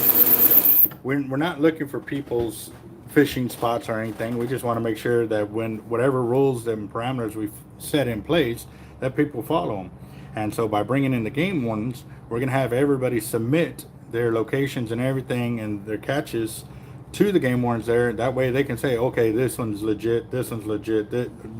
we're not looking for people's fishing spots or anything. We just want to make sure that when whatever rules and parameters we've set in place, that people follow them. And so by bringing in the game wardens, we're going to have everybody submit their locations and everything and their catches to the game wardens there. That way they can say, okay, this one's legit,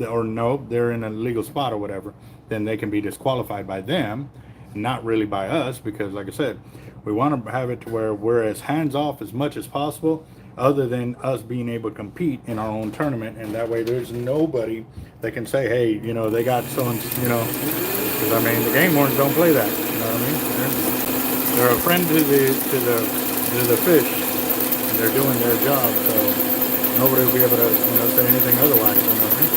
or no, they're in a legal spot or whatever. Then they can be disqualified by them, not really by us, because like I said, we want to have it to where we're as hands off as much as possible, other than us being able to compete in our own tournament. And that way there's nobody that can say, hey, you know, they got someone, you know, because I mean, the game wardens don't play that, you know what I mean? They're a friend to the fish, and they're doing their job, so nobody will be able to, you know, say anything otherwise, you know what I mean?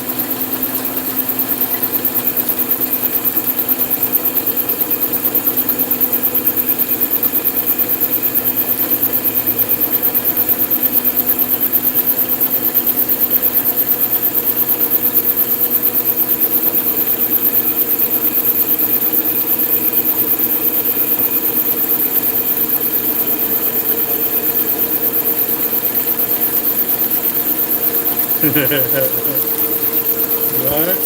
What?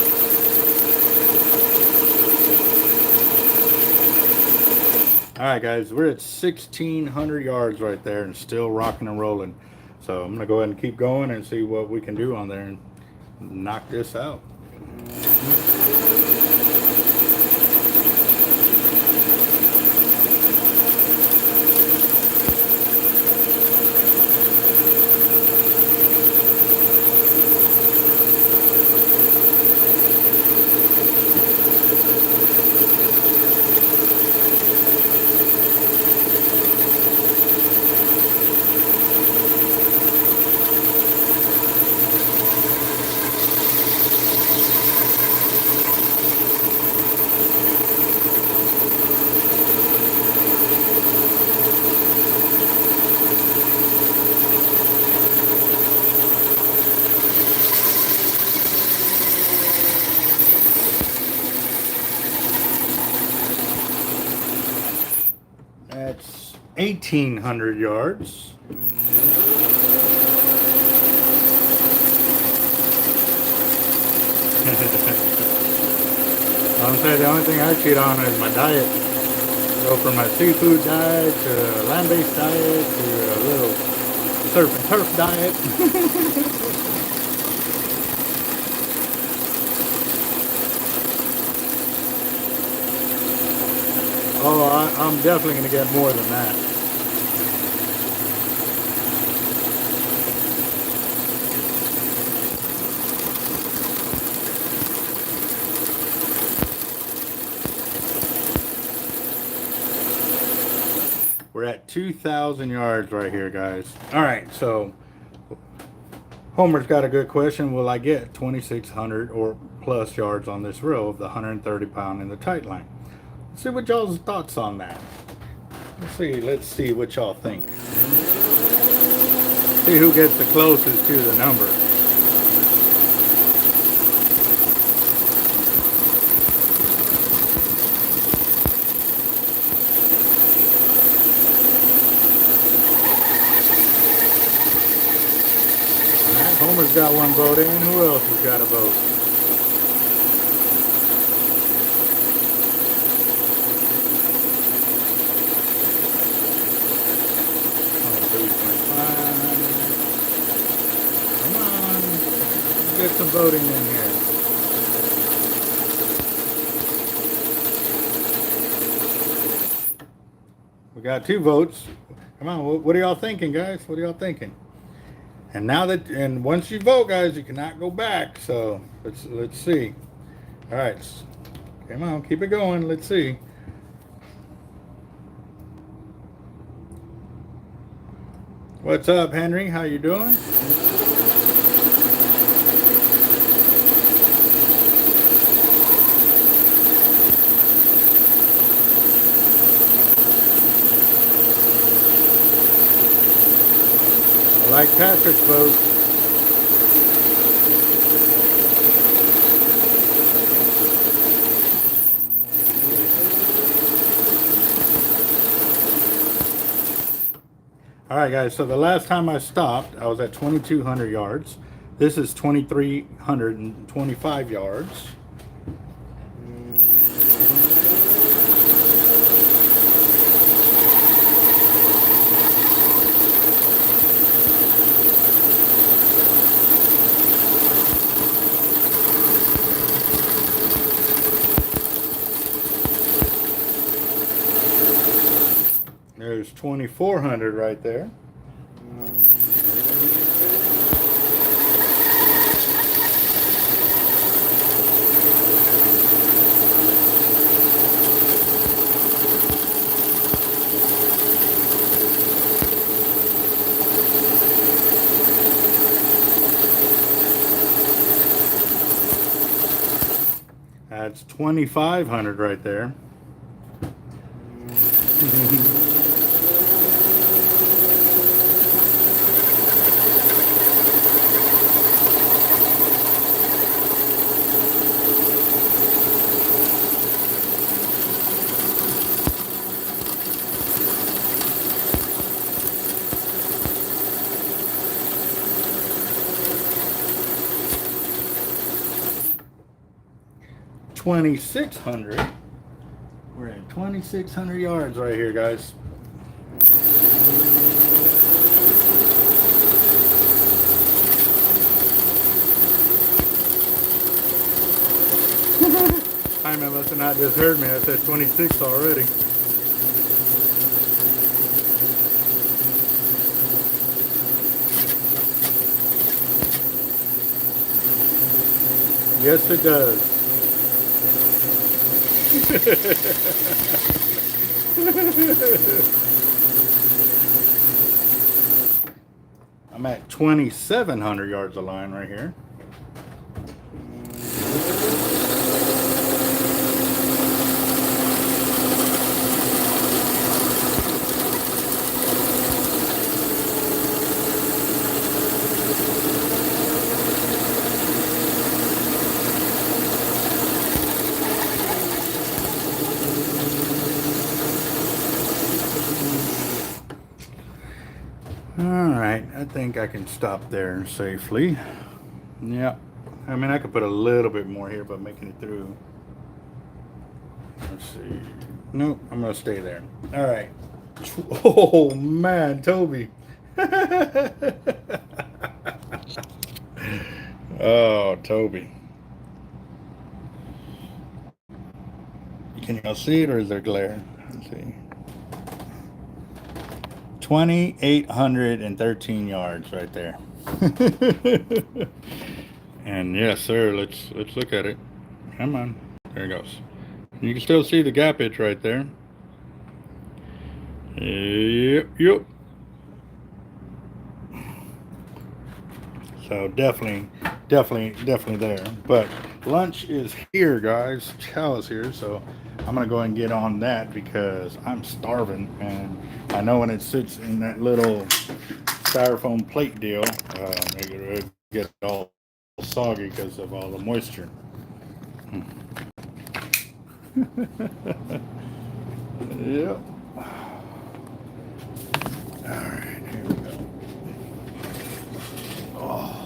Alright guys, we're at 1,600 yards right there and still rocking and rolling. So I'm going to go ahead and keep going and see what we can do on there and knock this out. That's 1,800 yards. I'm saying the only thing I cheat on is my diet. Go from my seafood diet to a land-based diet to a little surf and turf diet. Oh, I'm definitely going to get more than that. We're at 2,000 yards right here, guys. All right, so Homer's got a good question. Will I get 2,600 or plus yards on this reel of the 130 pound in the tight line? See what y'all's thoughts on that. Let's see what y'all think. See who gets the closest to the number. Alright, Homer's got one vote in. Who else has got a vote? Come on, get some voting in here. We got 2 votes. Come on, what are y'all thinking, guys? What are y'all thinking? And now and once you vote, guys, you cannot go back. So let's see. All right, come on, keep it going. Let's see. What's up, Henry? How you doing? I like Patrick's boat. All right, guys, so the last time I stopped, I was at 2,200 yards. This is 2,325 yards. There's 2,400 right there. That's 2,500 right there. $2,600. We're at 2,600 yards right here, guys. Hyman must have not just heard me. I said 26 already. Yes, it does. I'm at 2,700 yards of line right here. Alright, I think I can stop there safely. Yep. I mean, I could put a little bit more here, but making it through. Let's see. Nope, I'm going to stay there. Alright. Oh, man, Toby. Oh, Toby. Can y'all see it, or is there glare? Let's see. 2,813 yards right there. And yes, sir, let's look at it. Come on. There it goes. You can still see the gappage right there. Yep. So definitely there. But lunch is here, guys. Chow is here, so I'm gonna go and get on that because I'm starving, and I know when it sits in that little styrofoam plate deal, it get all soggy because of all the moisture. Yep. All right, here we go. Oh.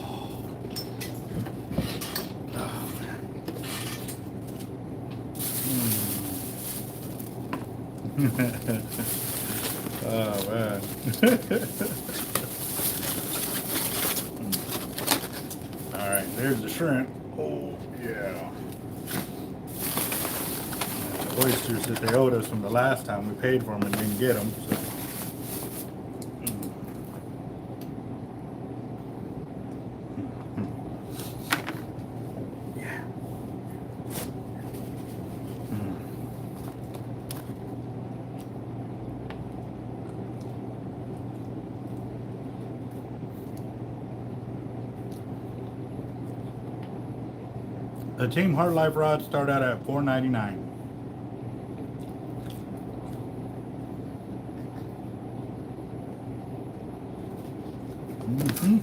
Oh man. All right, there's the shrimp. Oh yeah. The oysters that they owed us from the last time we paid for them and didn't get them. So. The Team Hard Life rods start out at $4.99. Mm-hmm.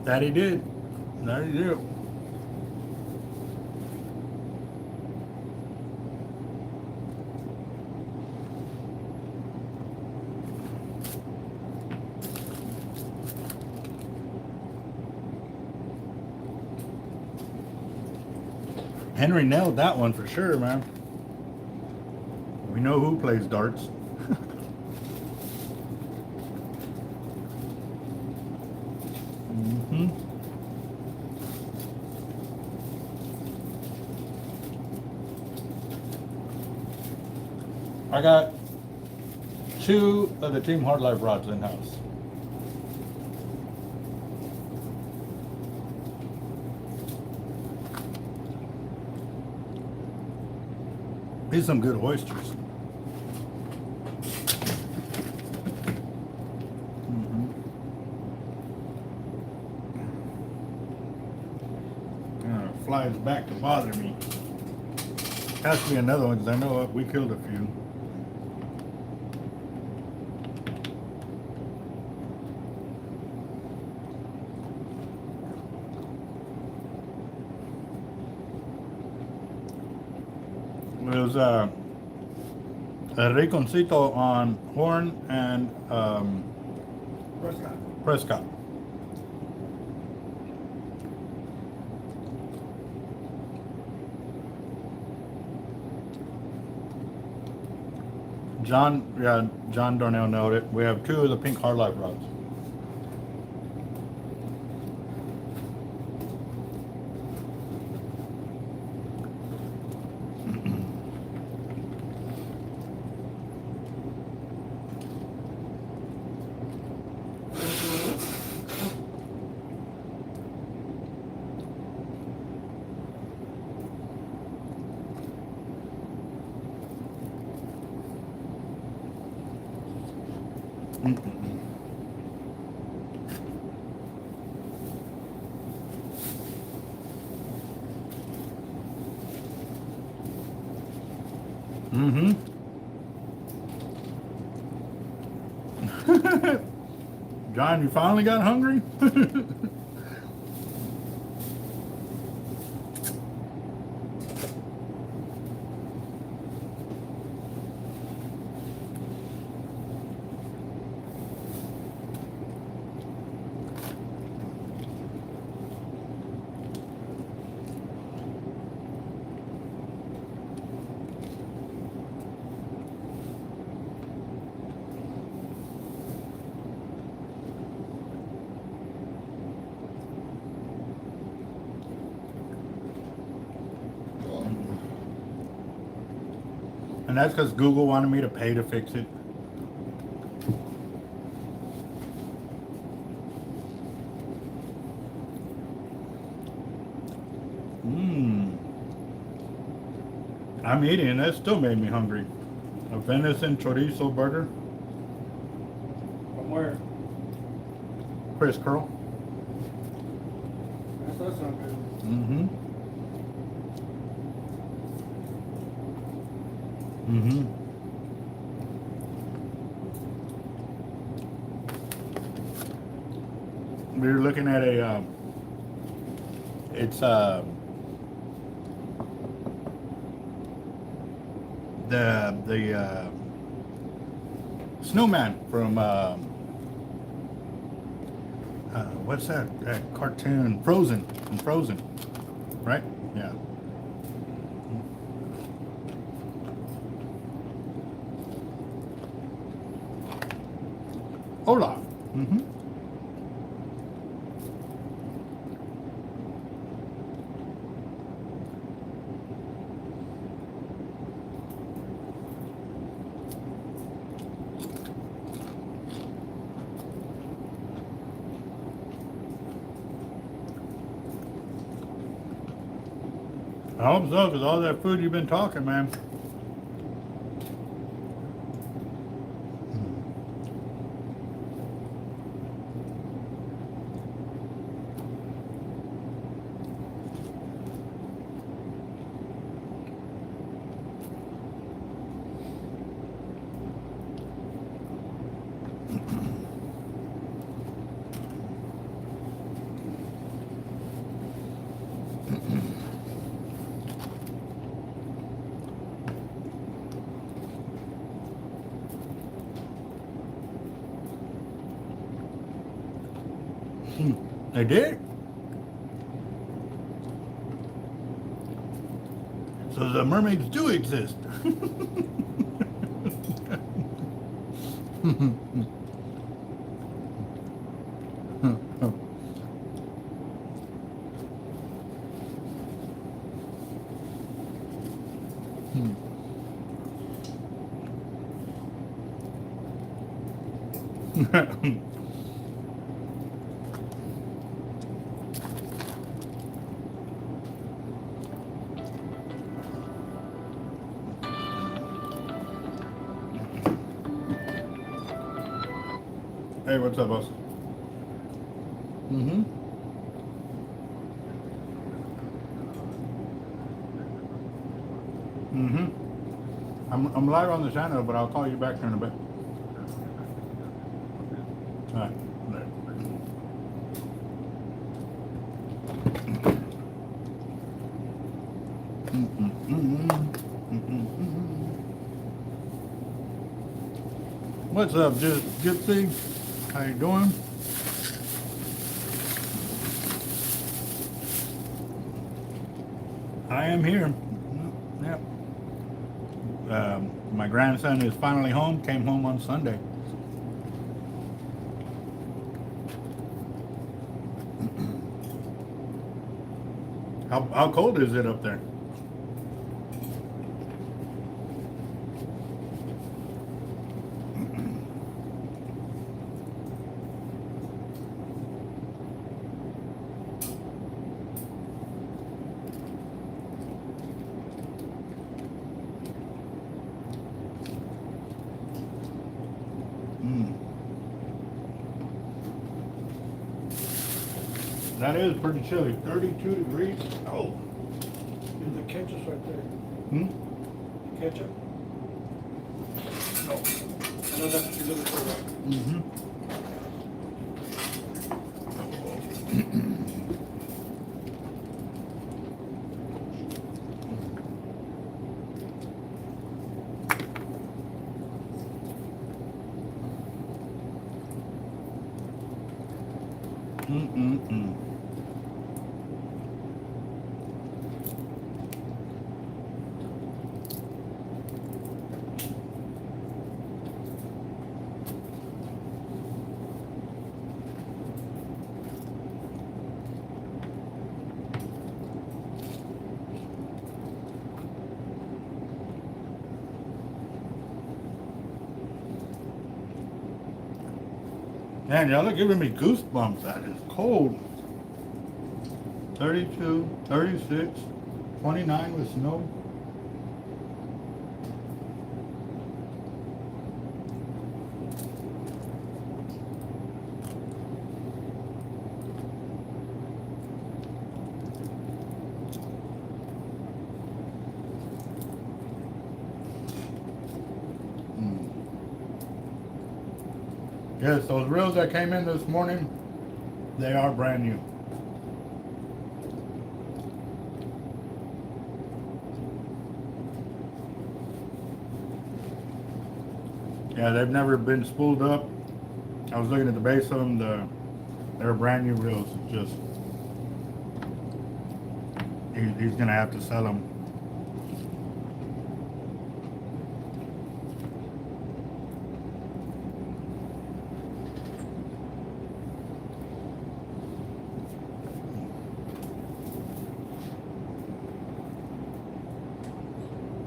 That he did. That he did. Henry nailed that one for sure, man. We know who plays darts. Mm-hmm. I got 2 of the Team Hard Life rods in house. These are some good oysters. Flies back to bother me. Has to be another one because I know we killed a few. It was a Riconcito on Horn and Prescott. John Darnell nailed it. We have 2 of the pink Hard Life rods. Mm-hmm. John, you finally got hungry? And that's because Google wanted me to pay to fix it. I'm eating and that still made me hungry. A venison chorizo burger. From where? Chris Curl. That does sound good. Mm-hmm. Mm-hmm. We were looking at a, it's the snowman from what's that cartoon? Frozen. From Frozen, right? Yeah. Hola. Mm-hmm. I hope so, because all that food you've been talking, man. They did? So the mermaids do exist. Hey, what's up, boss? Mm-hmm. Mm-hmm. I'm live on the channel, but I'll call you back here in a bit. All right. What's up, Gypsy? How you doing? I am here. Yep. My grandson is finally home. Came home on Sunday. How cold is it up there? That is pretty chilly. 32 degrees. Oh. There's the ketchup right there. Hmm? Ketchup? No. I know that's what you're looking for, right? Mm-hmm. Mm-mm-mm. Man, y'all are giving me goosebumps. That is cold. 32, 36, 29 with snow. Yes, those reels that came in this morning, they are brand new. Yeah, they've never been spooled up. I was looking at the base of them, they're brand new reels. It's just, he's gonna have to sell them.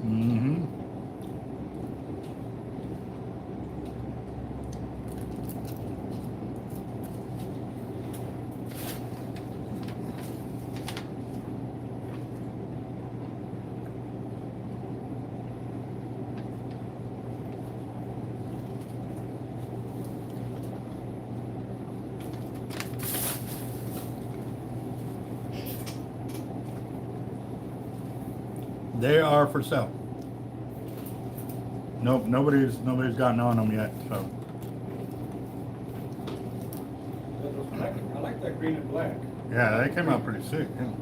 Mm-hmm. They are for sale. Nope, nobody's gotten on them yet. So I like that green and black. yeah, they came out pretty sick. Yeah.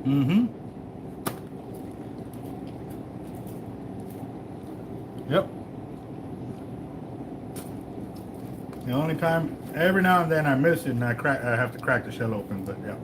Mm-hmm. Yep. The only time, every now and then I miss it and I have to crack the shell open, but yeah.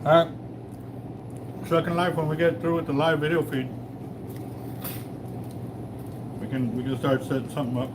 Alright. Second life, when we get through with the live video feed, we can start setting something up.